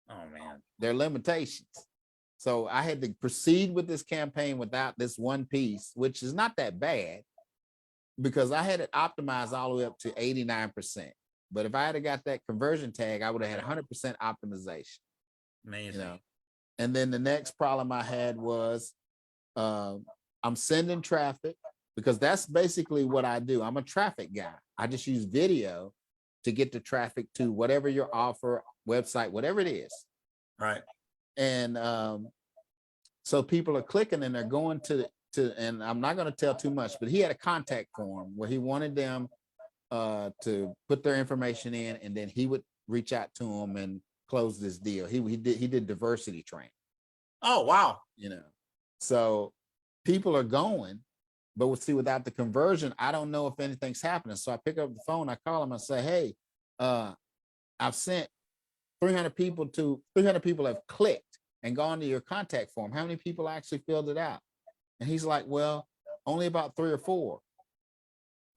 Oh, man. There are limitations. So I had to proceed with this campaign without this one piece, which is not that bad, because I had it optimized all the way up to 89%. But if I had got that conversion tag, I would have had 100% optimization. Amazing. And then the next problem I had was I'm sending traffic, because that's basically what I do. I'm a traffic guy. I just use video to get the traffic to whatever your offer, website, whatever it is. Right. And so people are clicking and they're going to, and I'm not going to tell too much, but he had a contact form where he wanted them to put their information in, and then he would reach out to them and close this deal. He did diversity training. Oh, wow. So people are going, but without the conversion, I don't know if anything's happening. So I pick up the phone, I call him, I say, hey, I've sent 300 people have clicked and gone to your contact form. How many people actually filled it out? And he's like, well, only about 3 or 4.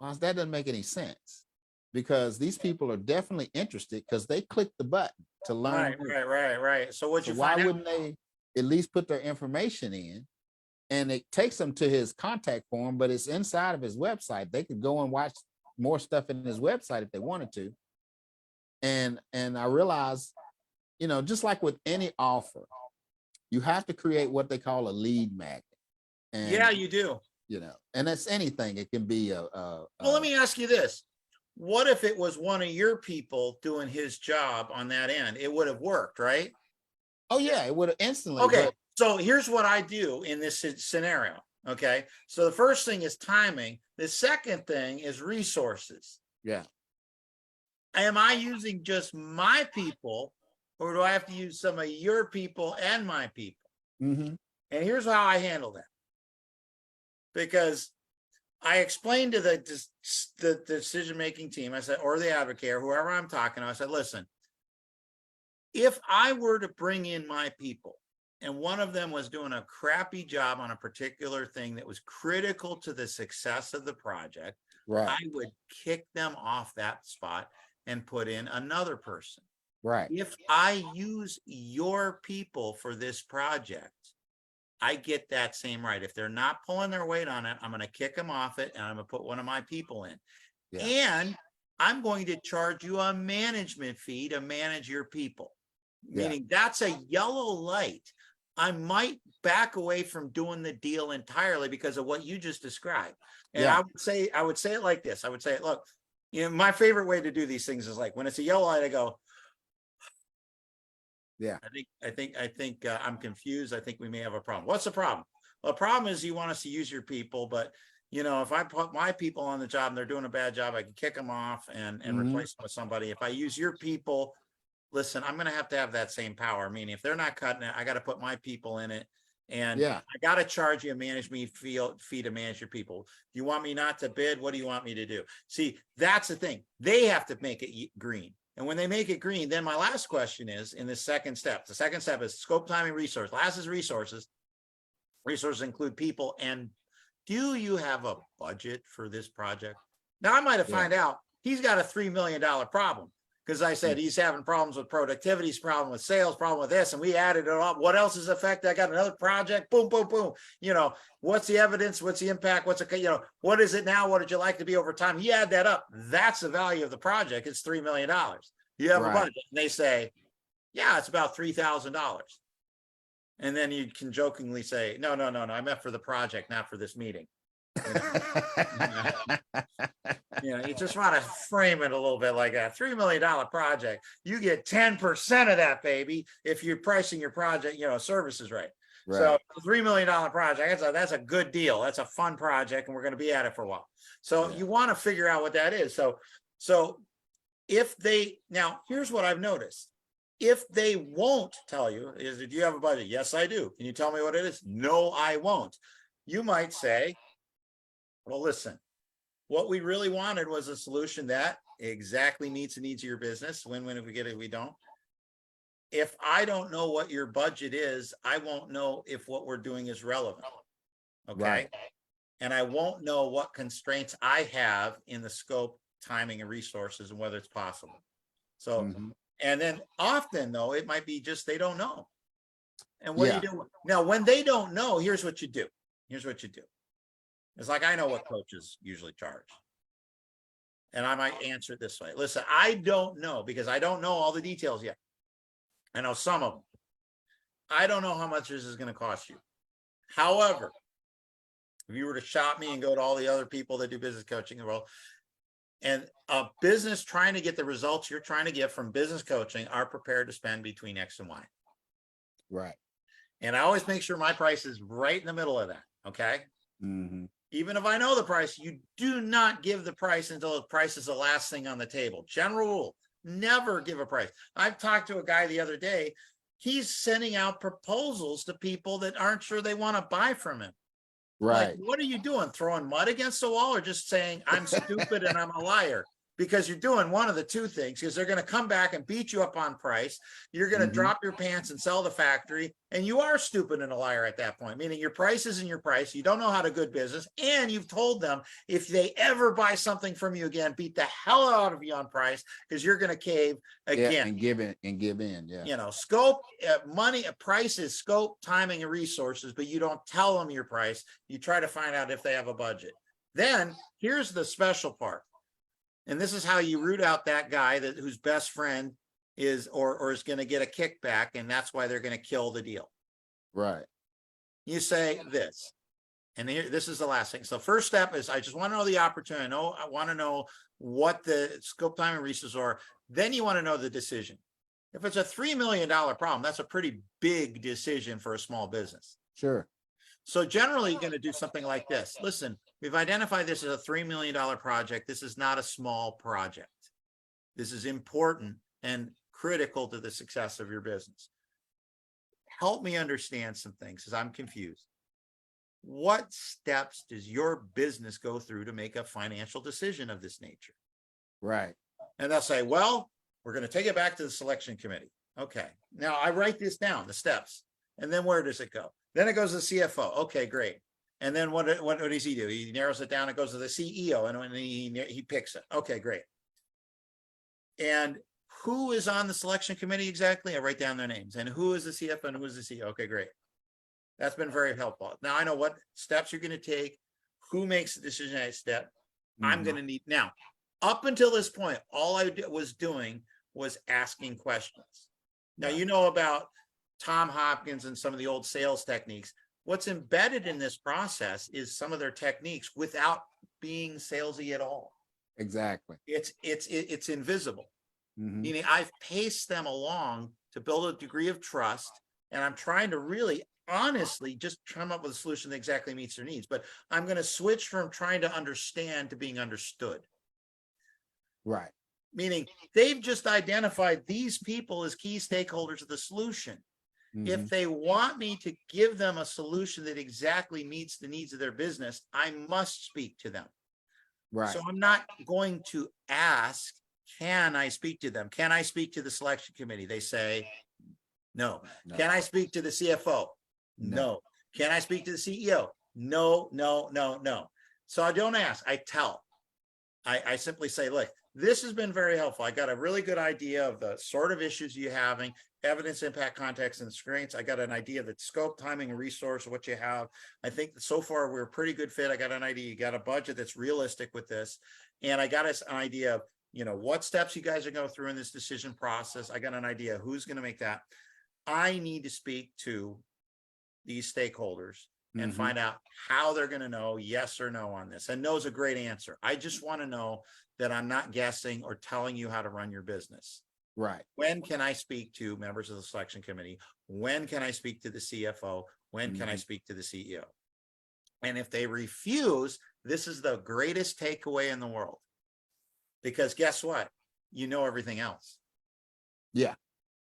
Well, that doesn't make any sense, because these people are definitely interested because they clicked the button to learn. Right. So why wouldn't they at least put their information in? And it takes them to his contact form, but it's inside of his website. They could go and watch more stuff in his website if they wanted to. And I realized, just like with any offer, you have to create what they call a lead magnet. And, yeah, you do. And that's anything. It can be well, let me ask you this. What if it was one of your people doing his job on that end? It would have worked, right? Oh, yeah, it would have instantly. Okay, so here's what I do in this scenario. Okay, so the first thing is timing. The second thing is resources. Yeah. Am I using just my people, or do I have to use some of your people and my people? Mhm. And here's how I handle that. Because I explained to the decision-making team, I said, or the advocate, or whoever I'm talking to, I said, listen, if I were to bring in my people and one of them was doing a crappy job on a particular thing that was critical to the success of the project, Right. I would kick them off that spot and put in another person. Right. If I use your people for this project, I get that same right. If they're not pulling their weight on it, I'm going to kick them off it and I'm going to put one of my people in. Yeah. And I'm going to charge you a management fee to manage your people. Yeah. Meaning that's a yellow light. I might back away from doing the deal entirely because of what you just described. And Yeah. I would say it like this. I would say, look, my favorite way to do these things is like when it's a yellow light, I go, yeah, I think I'm confused. I think we may have a problem. What's the problem? Well, the problem is you want us to use your people, but if I put my people on the job and they're doing a bad job, I can kick them off and replace them with somebody. If I use your people, listen, I'm going to have that same power. Meaning if they're not cutting it, I got to put my people in it. And yeah, I got to charge you a management fee to manage your people. You want me not to bid? What do you want me to do? See, that's the thing. They have to make it green. And when they make it green, then my last question is in the second step. The second step is scope, timing, resource. Last is resources. Resources include people. And do you have a budget for this project? Now I might have found out he's got a $3 million problem because I said he's having problems with productivity, he's problem with sales, problem with this, and we added it up. What else is affected? I got another project. Boom, boom, boom. What's the evidence? What's the impact? What is it now? What did you like to be over time? You add that up. That's the value of the project. It's $3 million. You have a budget. And they say, yeah, it's about $3,000. And then you can jokingly say, no, I meant for the project, not for this meeting. You just want to frame it a little bit like a $3 million project. You get 10% of that, baby, if you're pricing your project, services right. So $3 million project, that's a good deal. That's a fun project, and we're going to be at it for a while. So you want to figure out what that is. So if now here's what I've noticed. If they won't tell you, do you have a budget? Yes, I do. Can you tell me what it is? No, I won't. You might say, well, listen, what we really wanted was a solution that exactly meets the needs of your business. Win-win if we get it, we don't. If I don't know what your budget is, I won't know if what we're doing is relevant. Okay. Right. And I won't know what constraints I have in the scope, timing, and resources and whether it's possible. So, and then often though, it might be just, they don't know. And what do you do? Now, when they don't know, here's what you do. It's like, I know what coaches usually charge. And I might answer it this way. Listen, I don't know because I don't know all the details yet. I know some of them. I don't know how much this is going to cost you. However, if you were to shop me and go to all the other people that do business coaching in the world, and a business trying to get the results you're trying to get from business coaching are prepared to spend between X and Y. Right. And I always make sure my price is right in the middle of that. Okay. Even if I know the price, you do not give the price until the price is the last thing on the table. General rule, never give a price. I've talked to a guy the other day. He's sending out proposals to people that aren't sure they want to buy from him. Right. Like, what are you doing? Throwing mud against the wall or just saying I'm stupid and I'm a liar? Because you're doing one of the two things, because they're going to come back and beat you up on price. You're going to drop your pants and sell the factory. And you are stupid and a liar at that point, meaning your price isn't your price. You don't know how to good business. And you've told them if they ever buy something from you again, beat the hell out of you on price because you're going to cave again. Yeah, and give in. Yeah. Scope, money, price is scope, timing, and resources, but you don't tell them your price. You try to find out if they have a budget. Then here's the special part. And this is how you root out that guy whose best friend is or is going to get a kickback, and that's why they're going to kill the deal. Right. You say this, and here, this is the last thing. So first step is I just want to know the opportunity. I want to know what the scope, time, and resources are. Then you want to know the decision. If it's a $3 million problem, that's a pretty big decision for a small business. Sure. So generally, you're going to do something like this. Listen, we've identified this as a $3 million project. This is not a small project. This is important. And critical to the success of your business. Help me understand some things because I'm confused. What steps does your business go through to make a financial decision of this nature? Right. And they'll say, well, we're going to take it back to the selection committee. Okay. Now I write this down, the steps. And then where does it go? Then it goes to the CFO. Okay, great. And then what does he do? He narrows it down. It goes to the CEO and when he picks it. Okay, great. And who is on the selection committee exactly? I write down their names. And who is the CFO and who is the CEO? Okay, great. That's been very helpful. Now I know what steps you're going to take, who makes the decision at step. I'm going to need now. Up until this point, all I was doing was asking questions. Now, you know about Tom Hopkins and some of the old sales techniques. What's embedded in this process is some of their techniques without being salesy at all. Exactly. It's invisible. Meaning I've paced them along to build a degree of trust, and I'm trying to really honestly just come up with a solution that exactly meets their needs. But I'm going to switch from trying to understand to being understood. Right. Meaning they've just identified these people as key stakeholders of the solution. If they want me to give them a solution that exactly meets the needs of their business, I must speak to them. Right. So I'm not going to ask, can I speak to them? Can I speak to the selection committee? They say, no. Can I speak to the CFO? No. Can I speak to the CEO? No, no, no, no. So I don't ask, I tell. I simply say, look, this has been very helpful. I got a really good idea of the sort of issues you're having, evidence, impact, context, and experience. I got an idea of the scope, timing, and resource of what you have. I think that so far we're a pretty good fit. I got an idea. You got a budget that's realistic with this. And I got an idea of, what steps you guys are going through in this decision process. I got an idea who's going to make that. I need to speak to these stakeholders and find out how they're going to know yes or no on this. And no is a great answer. I just want to know that I'm not guessing or telling you how to run your business. Right. When can I speak to members of the selection committee? When can I speak to the CFO? When can I speak to the CEO? And if they refuse, this is the greatest takeaway in the world. Because guess what? You know everything else. Yeah.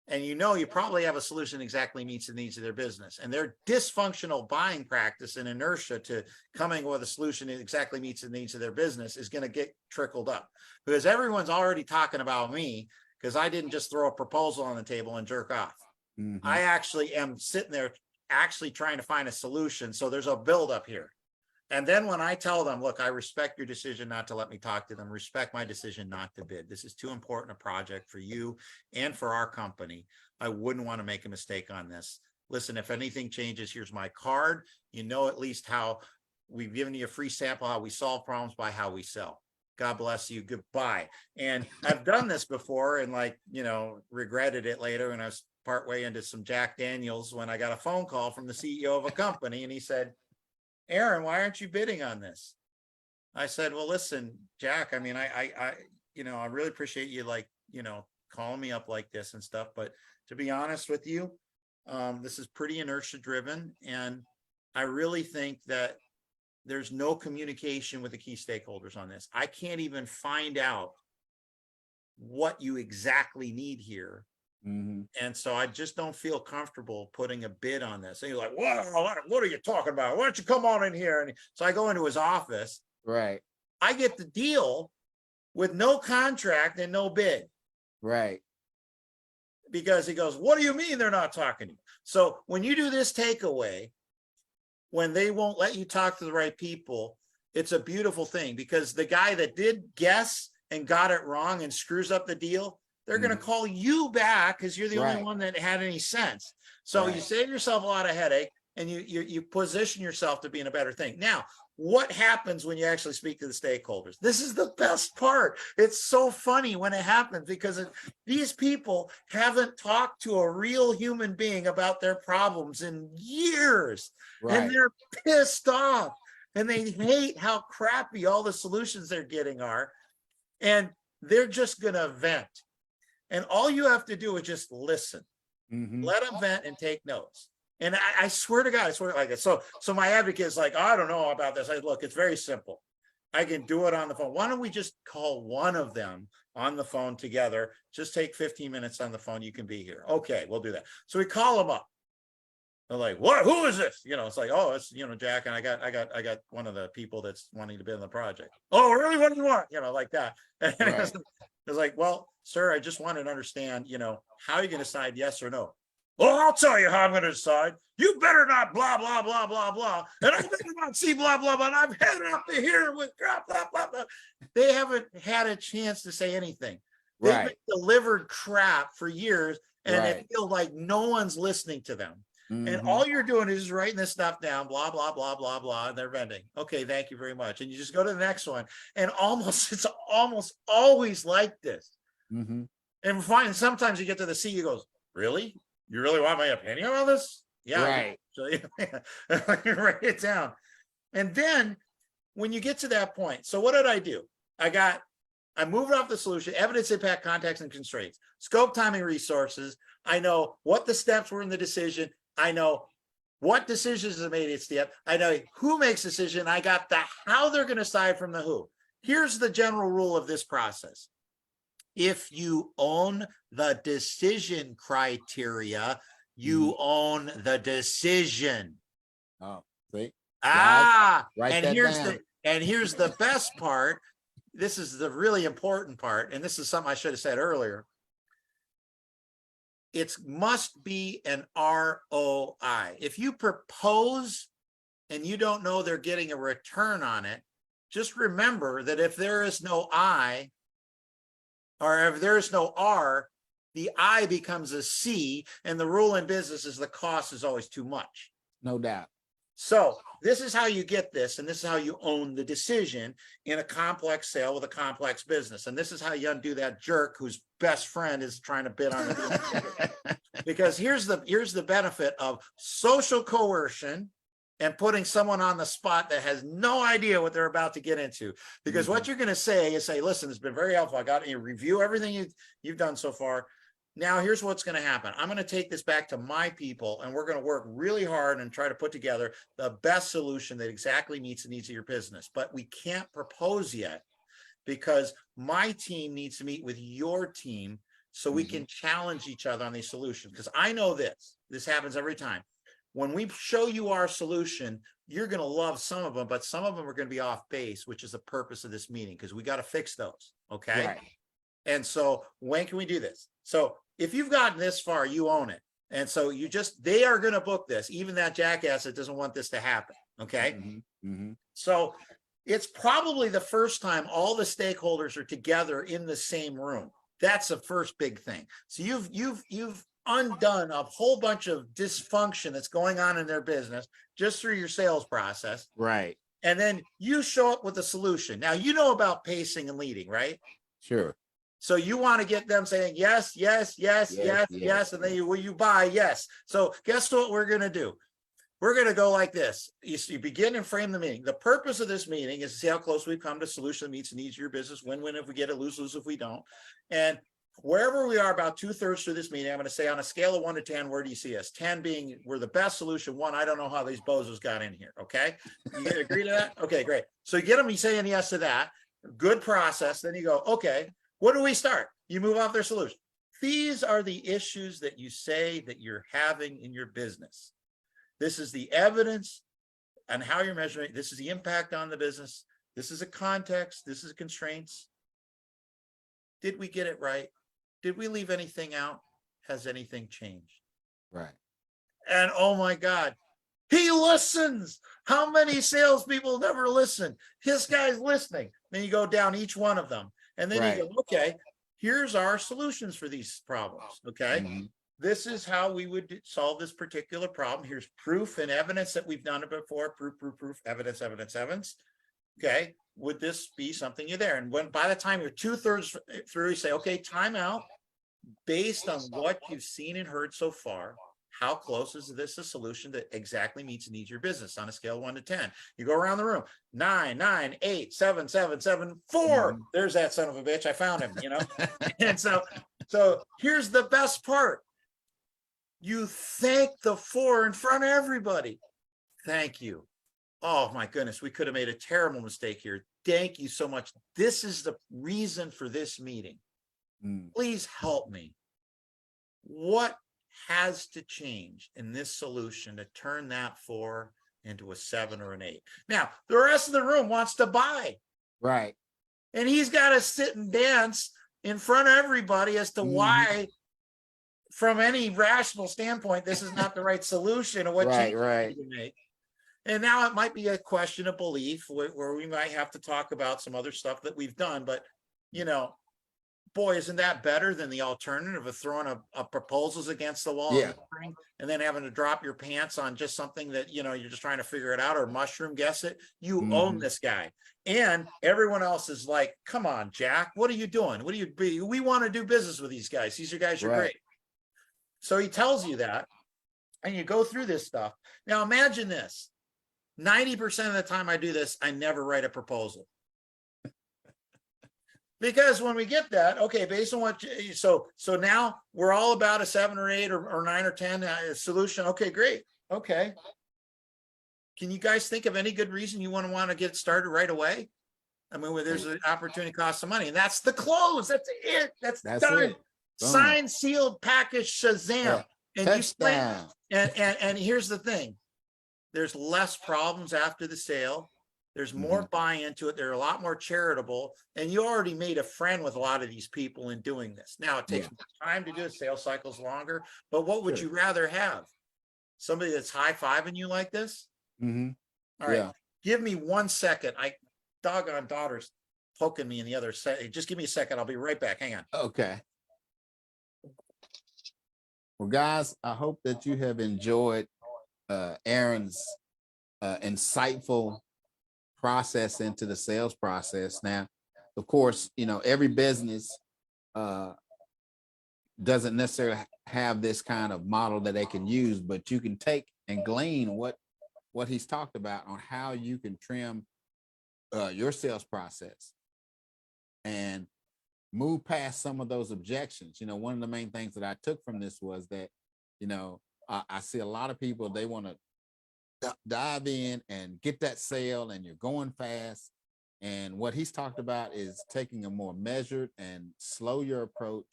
And you probably have a solution exactly meets the needs of their business. And their dysfunctional buying practice and inertia to coming with a solution that exactly meets the needs of their business is going to get trickled up. Because everyone's already talking about me because I didn't just throw a proposal on the table and jerk off. I actually am sitting there actually trying to find a solution. So there's a buildup here. And then when I tell them, look, I respect your decision not to let me talk to them, respect my decision not to bid. This is too important a project for you and for our company. I wouldn't want to make a mistake on this. Listen, if anything changes, here's my card. At least how we've given you a free sample, how we solve problems by how we sell. God bless you. Goodbye. And I've done this before and regretted it later. And I was partway into some Jack Daniels when I got a phone call from the CEO of a company and he said, Aaron, why aren't you bidding on this? I said, well, listen, Jack, I mean, I really appreciate you calling me up like this and stuff. But to be honest with you, this is pretty inertia driven. And I really think that there's no communication with the key stakeholders on this. I can't even find out what you exactly need here. And so I just don't feel comfortable putting a bid on this. And he's like, what are you talking about? Why don't you come on in here? And so I go into his office. Right. I get the deal with no contract and no bid. Right. Because he goes, what do you mean they're not talking to you? So when you do this takeaway, when they won't let you talk to the right people, it's a beautiful thing because the guy that did guess and got it wrong and screws up the deal, they're going to call you back because you're the only one that had any sense. So you save yourself a lot of headache and you position yourself to be in a better thing. Now, what happens when you actually speak to the stakeholders? This is the best part. It's so funny when it happens because these people haven't talked to a real human being about their problems in years. And they're pissed off and they hate how crappy all the solutions they're getting are. And they're just going to vent. And all you have to do is just listen, let them vent and take notes. And I swear to God, I swear like this. So my advocate is like, I don't know about this. I look, it's very simple. I can do it on the phone. Why don't we just call one of them on the phone together. Just take 15 minutes on the phone. You can be here. Okay, we'll do that. So we call them up. They're like, what? Who is this? You know, it's like, oh, it's, you know, Jack, and I got one of the people that's wanting to be in the project. Oh, really? What do you want? You know, like that. And Right. it's like, well, sir, I just wanted to understand, you know, how are you going to decide yes or no? Well, I'll tell you how I'm going to decide. You better not blah, blah, blah, blah, blah. And I better not see blah, blah, blah. And I've had it up to here with blah, blah, blah, blah. They haven't had a chance to say anything. They've Right. been delivered crap for years, and Right. they feel like no one's listening to them. And Mhm. all you're doing is just writing this stuff down, blah, blah, blah, blah, blah, and they're vending. Okay, thank you very much. And you just go to the next one. And it's almost always like this. Mhm. And we're finding sometimes you get to the C, you goes, really? You really want my opinion on this? Yeah. Right. So you write it down. And then when you get to that point, so what did I do? I moved off the solution, evidence, impact, context, and constraints, scope, timing, resources. I know what the steps were in the decision. I know what decisions are made at step. I know who makes decision. I got the how they're going to decide from the who. Here's the general rule of this process. If you own the decision criteria, you own the decision. Oh, see? Ah, Write and that here's down. here's the best part. This is the really important part, and this is something I should have said earlier. It must be an ROI. If you propose and you don't know they're getting a return on it, just remember that if there is no I, or if there is no R, the I becomes a C, and the rule in business is the cost is always too much. No doubt. So this is how you get this, and this is how you own the decision in a complex sale with a complex business. And this is how you undo that jerk whose best friend is trying to bid on the because here's the benefit of social coercion and putting someone on the spot that has no idea what they're about to get into. Because what you're going to say is say, listen, it's been very helpful. I got you review everything you've done so far. Now, here's what's going to happen. I'm going to take this back to my people, and we're going to work really hard and try to put together the best solution that exactly meets the needs of your business. But we can't propose yet because my team needs to meet with your team so we can challenge each other on these solutions. Because I know this happens every time. When we show you our solution, you're going to love some of them, but some of them are going to be off base, which is the purpose of this meeting, because we got to fix those. Okay. Right. And so when can we do this? So if you've gotten this far, you own it. And so they are going to book this, even that jackass that doesn't want this to happen. Okay. So it's probably the first time all the stakeholders are together in the same room. That's the first big thing. So you've undone a whole bunch of dysfunction that's going on in their business just through your sales process. Right. And then you show up with a solution. Now, you know about pacing and leading, right? Sure. So you want to get them saying yes, yes, yes, yes, yes, and then you buy yes. So guess what we're going to do? We're going to go like this. You begin and frame the meeting. The purpose of this meeting is to see how close we've come to a solution that meets the needs of your business. Win-win if we get it, lose-lose if we don't. And wherever we are, about 2/3 through this meeting, I'm going to say on a scale of 1 to 10, where do you see us? 10 being we're the best solution. 1, I don't know how these bozos got in here. Okay. You agree to that? Okay, great. So you get them saying yes to that. Good process. Then you go, okay, what do we start? You move off their solution. These are the issues that you say that you're having in your business. This is the evidence and how you're measuring. This is the impact on the business. This is a context. This is constraints. Did we get it right? Did we leave anything out? Has anything changed? Right. And oh my God, he listens. How many salespeople never listen? This guy's listening. Then you go down each one of them. And then you go, okay, here's our solutions for these problems. Okay. This is how we would solve this particular problem. Here's proof and evidence that we've done it before. Proof, evidence. Okay. Would this be something you're there? And by the time you're 2/3 through, you say, okay, time out. Based on what you've seen and heard so far, how close is this a solution that exactly meets the needs of your business on a scale of 1 to 10? You go around the room, 9, 9, 8, 7, 7, 7, 4. There's that son of a bitch. I found him, And so here's the best part. You thank the 4 in front of everybody. Thank you. oh my goodness, we could have made a terrible mistake here. Thank you so much. This is the reason for this meeting. Please help me. What has to change in this solution to turn that 4 into a 7 or an 8? Now, the rest of the room wants to buy. Right. And he's got to sit and dance in front of everybody as to why, from any rational standpoint, this is not the right solution or what changes right. to make. And now it might be a question of belief where we might have to talk about some other stuff that we've done. But, you know, boy, isn't that better than the alternative of throwing a proposals against the wall and then having to drop your pants on just something that, you know, you're just trying to figure it out or mushroom guess it. You own this guy. And everyone else is like, come on, Jack, what are you doing? What do you, we want to do business with these guys. These are guys are great. So he tells you that, and you go through this stuff. Now imagine this. 90% of the time I do this, I never write a proposal. Because when we get that, okay, based on what, so now we're all about a 7 or 8 or 9 or 10 solution. Okay, great. Okay. Can you guys think of any good reason you want to get started right away? I mean, where there's an opportunity cost of money, and that's the close. That's it. That's done. It. Signed, sealed, package, Shazam. And Touchdown. And here's the thing. There's less problems after the sale. There's more buy-in to it. They're a lot more charitable. And you already made a friend with a lot of these people in doing this. Now it takes more time to do it. Sales cycles longer. But what would you rather have? Somebody that's high-fiving you like this? All right. Give me 1 second. Doggone daughter's poking me in the other side. Just give me a second. I'll be right back. Hang on. Okay. Well, guys, I hope that you have enjoyed Aaron's insightful process into the sales process. Now, of course, you know, every business doesn't necessarily have this kind of model that they can use, but you can take and glean what he's talked about on how you can trim your sales process and move past some of those objections. You know, one of the main things that I took from this was that, you know, I see a lot of people, they want to dive in and get that sale, and you're going fast. And what he's talked about is taking a more measured and slow your approach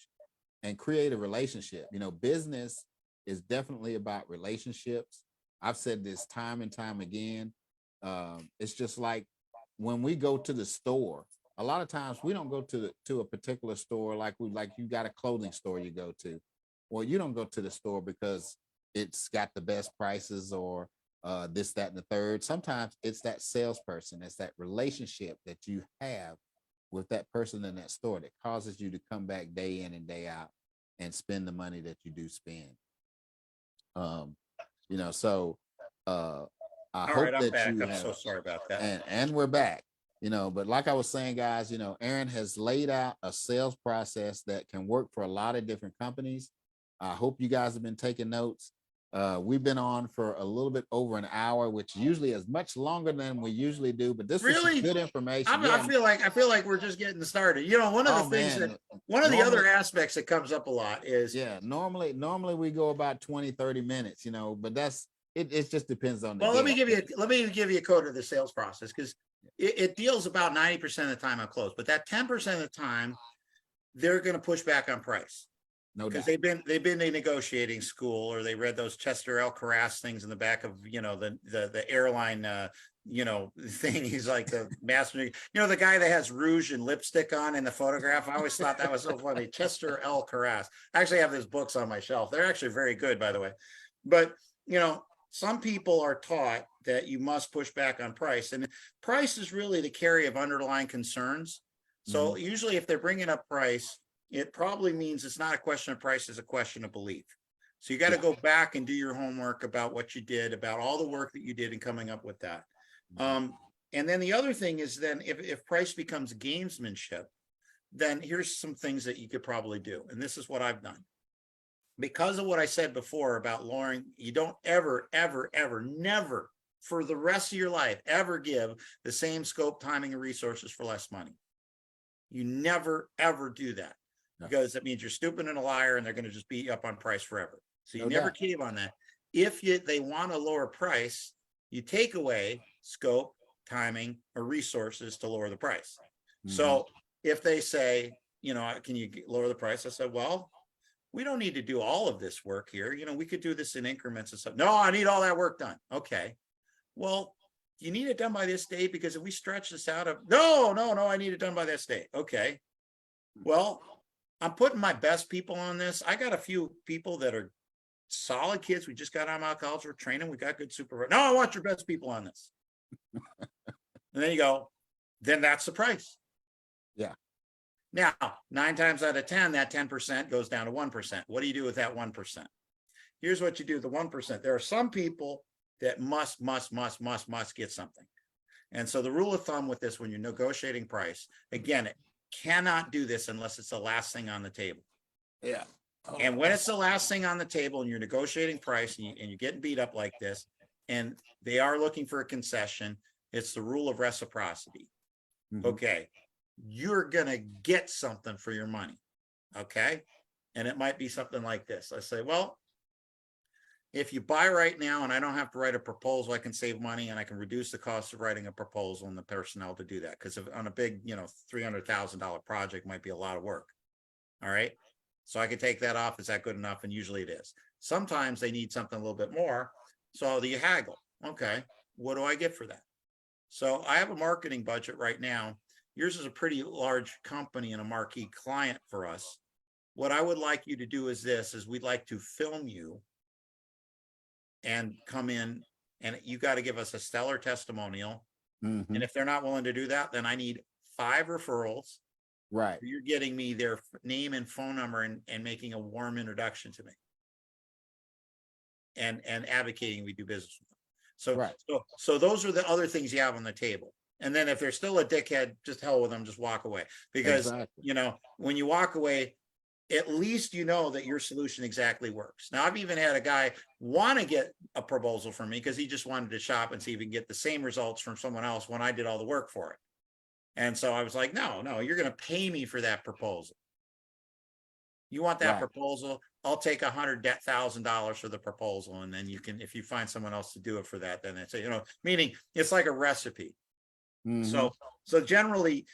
and create a relationship. You know, business is definitely about relationships. I've said this time and time again. It's just like when we go to the store, a lot of times we don't go to a particular store like you got a clothing store you go to. Well, you don't go to the store because it's got the best prices or this, that, and the third. Sometimes it's that salesperson. It's that relationship that you have with that person in that store that causes you to come back day in and day out and spend the money that you do spend. You know, so I hope that back. you I'm have, so sorry about that. and we're back. You know, but like I was saying, guys, you know, Aaron has laid out a sales process that can work for a lot of different companies. I hope you guys have been taking notes. We've been on for a little bit over an hour, which usually is much longer than we usually do, but this was some good information. I feel like we're just getting started. You know, one of the things the other aspects that comes up a lot is normally we go about 20-30 minutes, you know, but it just depends on the let me give you a code of the sales process, because it deals about 90% of the time on close, but that 10% of the time they're going to push back on price. No, because they've been in negotiating school, or they read those Chester L. Carras things in the back of, you know, the airline you know, thing. He's like the master, you know, the guy that has rouge and lipstick on in the photograph. I always thought that was so funny. Chester L. Carras. I actually have his books on my shelf. They're actually very good, by the way. But, you know, some people are taught that you must push back on price, and price is really the carry of underlying concerns. So usually if they're bringing up price, it probably means it's not a question of price, it's a question of belief. So you got to go back and do your homework about what you did, about all the work that you did in coming up with that. And then the other thing is, then if price becomes gamesmanship, then here's some things that you could probably do. And this is what I've done. Because of what I said before about lowering, you don't ever, never for the rest of your life, ever give the same scope, timing, and resources for less money. You never, ever do that, because that means you're stupid and a liar, and they're going to just beat you up on price forever. So you never cave on that. If they want a lower price, you take away scope, timing, or resources to lower the price. Mhm. So if they say, can you lower the price? I said, well, we don't need to do all of this work here. We could do this in increments and stuff. No, I need all that work done. Okay. Well, you need it done by this date, because if we stretch this out no, I need it done by this date. Okay. Well, I'm putting my best people on this. I got a few people that are solid kids. We just got out of college. We're training. We got good supervisors. No, I want your best people on this. And then you go, then that's the price. Yeah. Now, 9 times out of 10, that 10% goes down to 1%. What do you do with that 1%? Here's what you do with the 1%. There are some people that must get something. And so the rule of thumb with this, when you're negotiating price, again, it cannot do this unless it's the last thing on the table. Yeah. And when it's the last thing on the table and you're negotiating price and you're getting beat up like this, and they are looking for a concession, it's the rule of reciprocity. Mhm. Okay, you're going to get something for your money. Okay. And it might be something like this. I say, well, if you buy right now and I don't have to write a proposal, I can save money and I can reduce the cost of writing a proposal and the personnel to do that. Because on a big, $300,000 project might be a lot of work. All right. So I could take that off. Is that good enough? And usually it is. Sometimes they need something a little bit more. So you haggle. Okay. What do I get for that? So I have a marketing budget right now. Yours is a pretty large company and a marquee client for us. What I would like you to do is we'd like to film you and come in, and you got to give us a stellar testimonial. Mhm. And if they're not willing to do that, then I need 5 referrals. Right. You're getting me their name and phone number and making a warm introduction to me. And advocating we do business with them. So, Right. so those are the other things you have on the table. And then if they're still a dickhead, just hell with them, just walk away. Because, Exactly. when you walk away, at least you know that your solution exactly works. Now, I've even had a guy want to get a proposal from me because he just wanted to shop and see if he can get the same results from someone else when I did all the work for it. And so I was like, no, you're going to pay me for that proposal. You want that Right. proposal? I'll take $100,000 for the proposal. And then you can, if you find someone else to do it for that, then it's, meaning it's like a recipe. Mhm. So generally,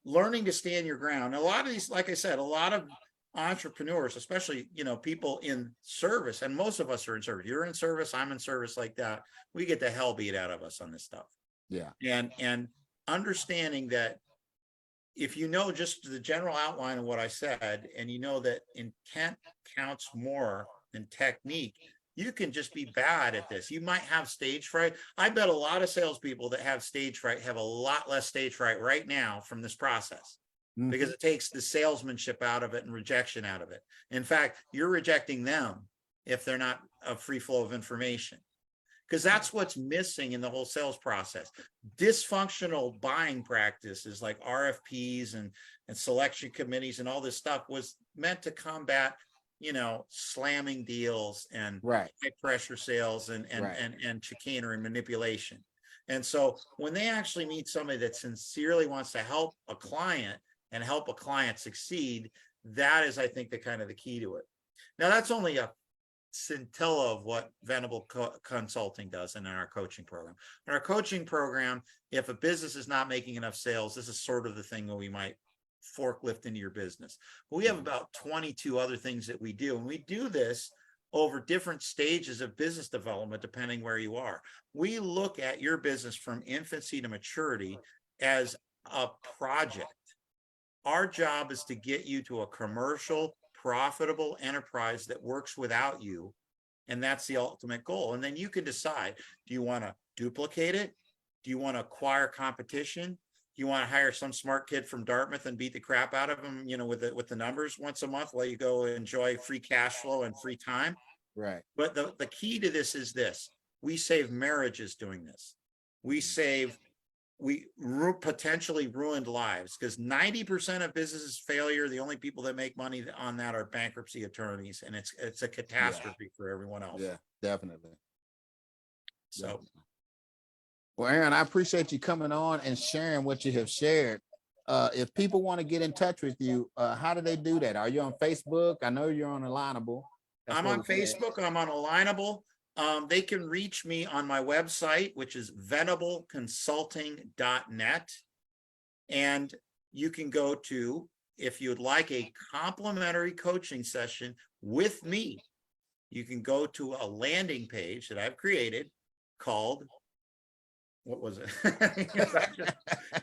learning to stand your ground. A lot of these, like I said, a lot of entrepreneurs, especially, people in service, and most of us are in service. You're in service, I'm in service, like that. We get the hell beat out of us on this stuff. Yeah. And understanding that if you know just the general outline of what I said, and you know that intent counts more than technique, you can just be bad at this. You might have stage fright. I bet a lot of salespeople that have stage fright have a lot less stage fright right now from this process, Mhm. because it takes the salesmanship out of it and rejection out of it. In fact, you're rejecting them if they're not a free flow of information, because that's what's missing in the whole sales process. Dysfunctional buying practices like RFPs and selection committees and all this stuff was meant to combat slamming deals and Right. high pressure sales and chicanery and manipulation. And so when they actually meet somebody that sincerely wants to help a client and help a client succeed, that is, I think, the kind of the key to it. Now, that's only a scintilla of what Venable Consulting does in our coaching program. In our coaching program, if a business is not making enough sales, this is sort of the thing that we might forklift into your business. But we have about 22 other things that we do, and we do this over different stages of business development, depending where you are. We look at your business from infancy to maturity as a project. Our job is to get you to a commercial, profitable enterprise that works without you. And that's the ultimate goal. And then you can decide, do you want to duplicate it? Do you want to acquire competition? Do you want to hire some smart kid from Dartmouth and beat the crap out of him, with the numbers once a month, let you go enjoy free cash flow and free time? Right. But the key to this is this: we save marriages doing this. We potentially ruined lives, because 90% of businesses failure, the only people that make money on that are bankruptcy attorneys, and it's a catastrophe for everyone else. Yeah, definitely. So. Definitely. Well, Aaron, I appreciate you coming on and sharing what you have shared. If people want to get in touch with you, how do they do that? Are you on Facebook? I know you're on Alignable. I'm on Facebook. I'm on Alignable. They can reach me on my website, which is venableconsulting.net. And you can go to, if you'd like a complimentary coaching session with me, you can go to a landing page that I've created called, what was it?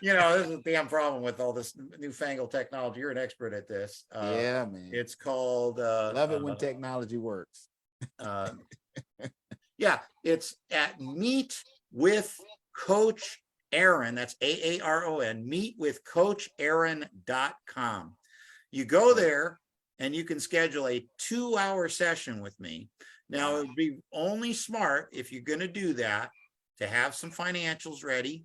You know, this is a damn problem with all this newfangled technology. You're an expert at this. Yeah, man. It's called Love it when technology works. Yeah, it's at Meet with Coach Aaron. That's AARON, meetwithcoachaaron.com. You go there and you can schedule a 2-hour session with me. Now, it would be only smart if you're going to do that to have some financials ready.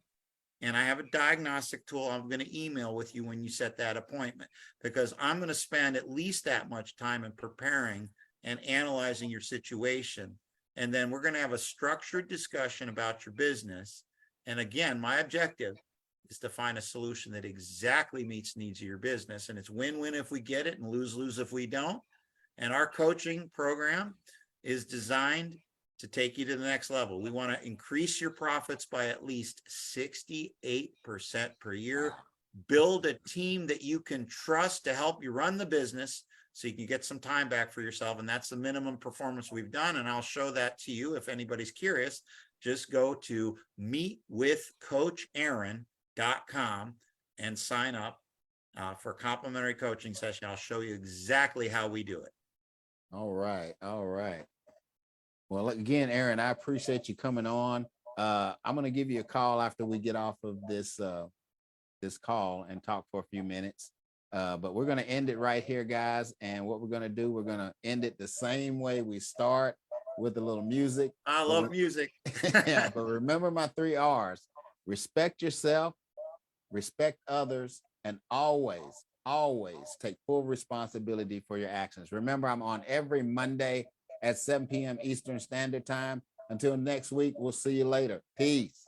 And I have a diagnostic tool I'm going to email with you when you set that appointment, because I'm going to spend at least that much time in preparing and analyzing your situation. And then we're going to have a structured discussion about your business. And again, my objective is to find a solution that exactly meets needs of your business. And it's win-win if we get it and lose-lose if we don't. And our coaching program is designed to take you to the next level. We want to increase your profits by at least 68% per year, build a team that you can trust to help you run the business so you can get some time back for yourself. And that's the minimum performance we've done. And I'll show that to you if anybody's curious. Just go to meetwithcoachaaron.com and sign up for a complimentary coaching session. I'll show you exactly how we do it. All right. All right. Well, again, Aaron, I appreciate you coming on. I'm going to give you a call after we get off of this call and talk for a few minutes. But we're going to end it right here, guys. And what we're going to do, we're going to end it the same way we start, with a little music. I love music. Yeah, but remember my 3 R's: respect yourself, respect others, and always take full responsibility for your actions. Remember, I'm on every Monday at 7 p.m. Eastern Standard Time. Until next week, we'll see you later. Peace.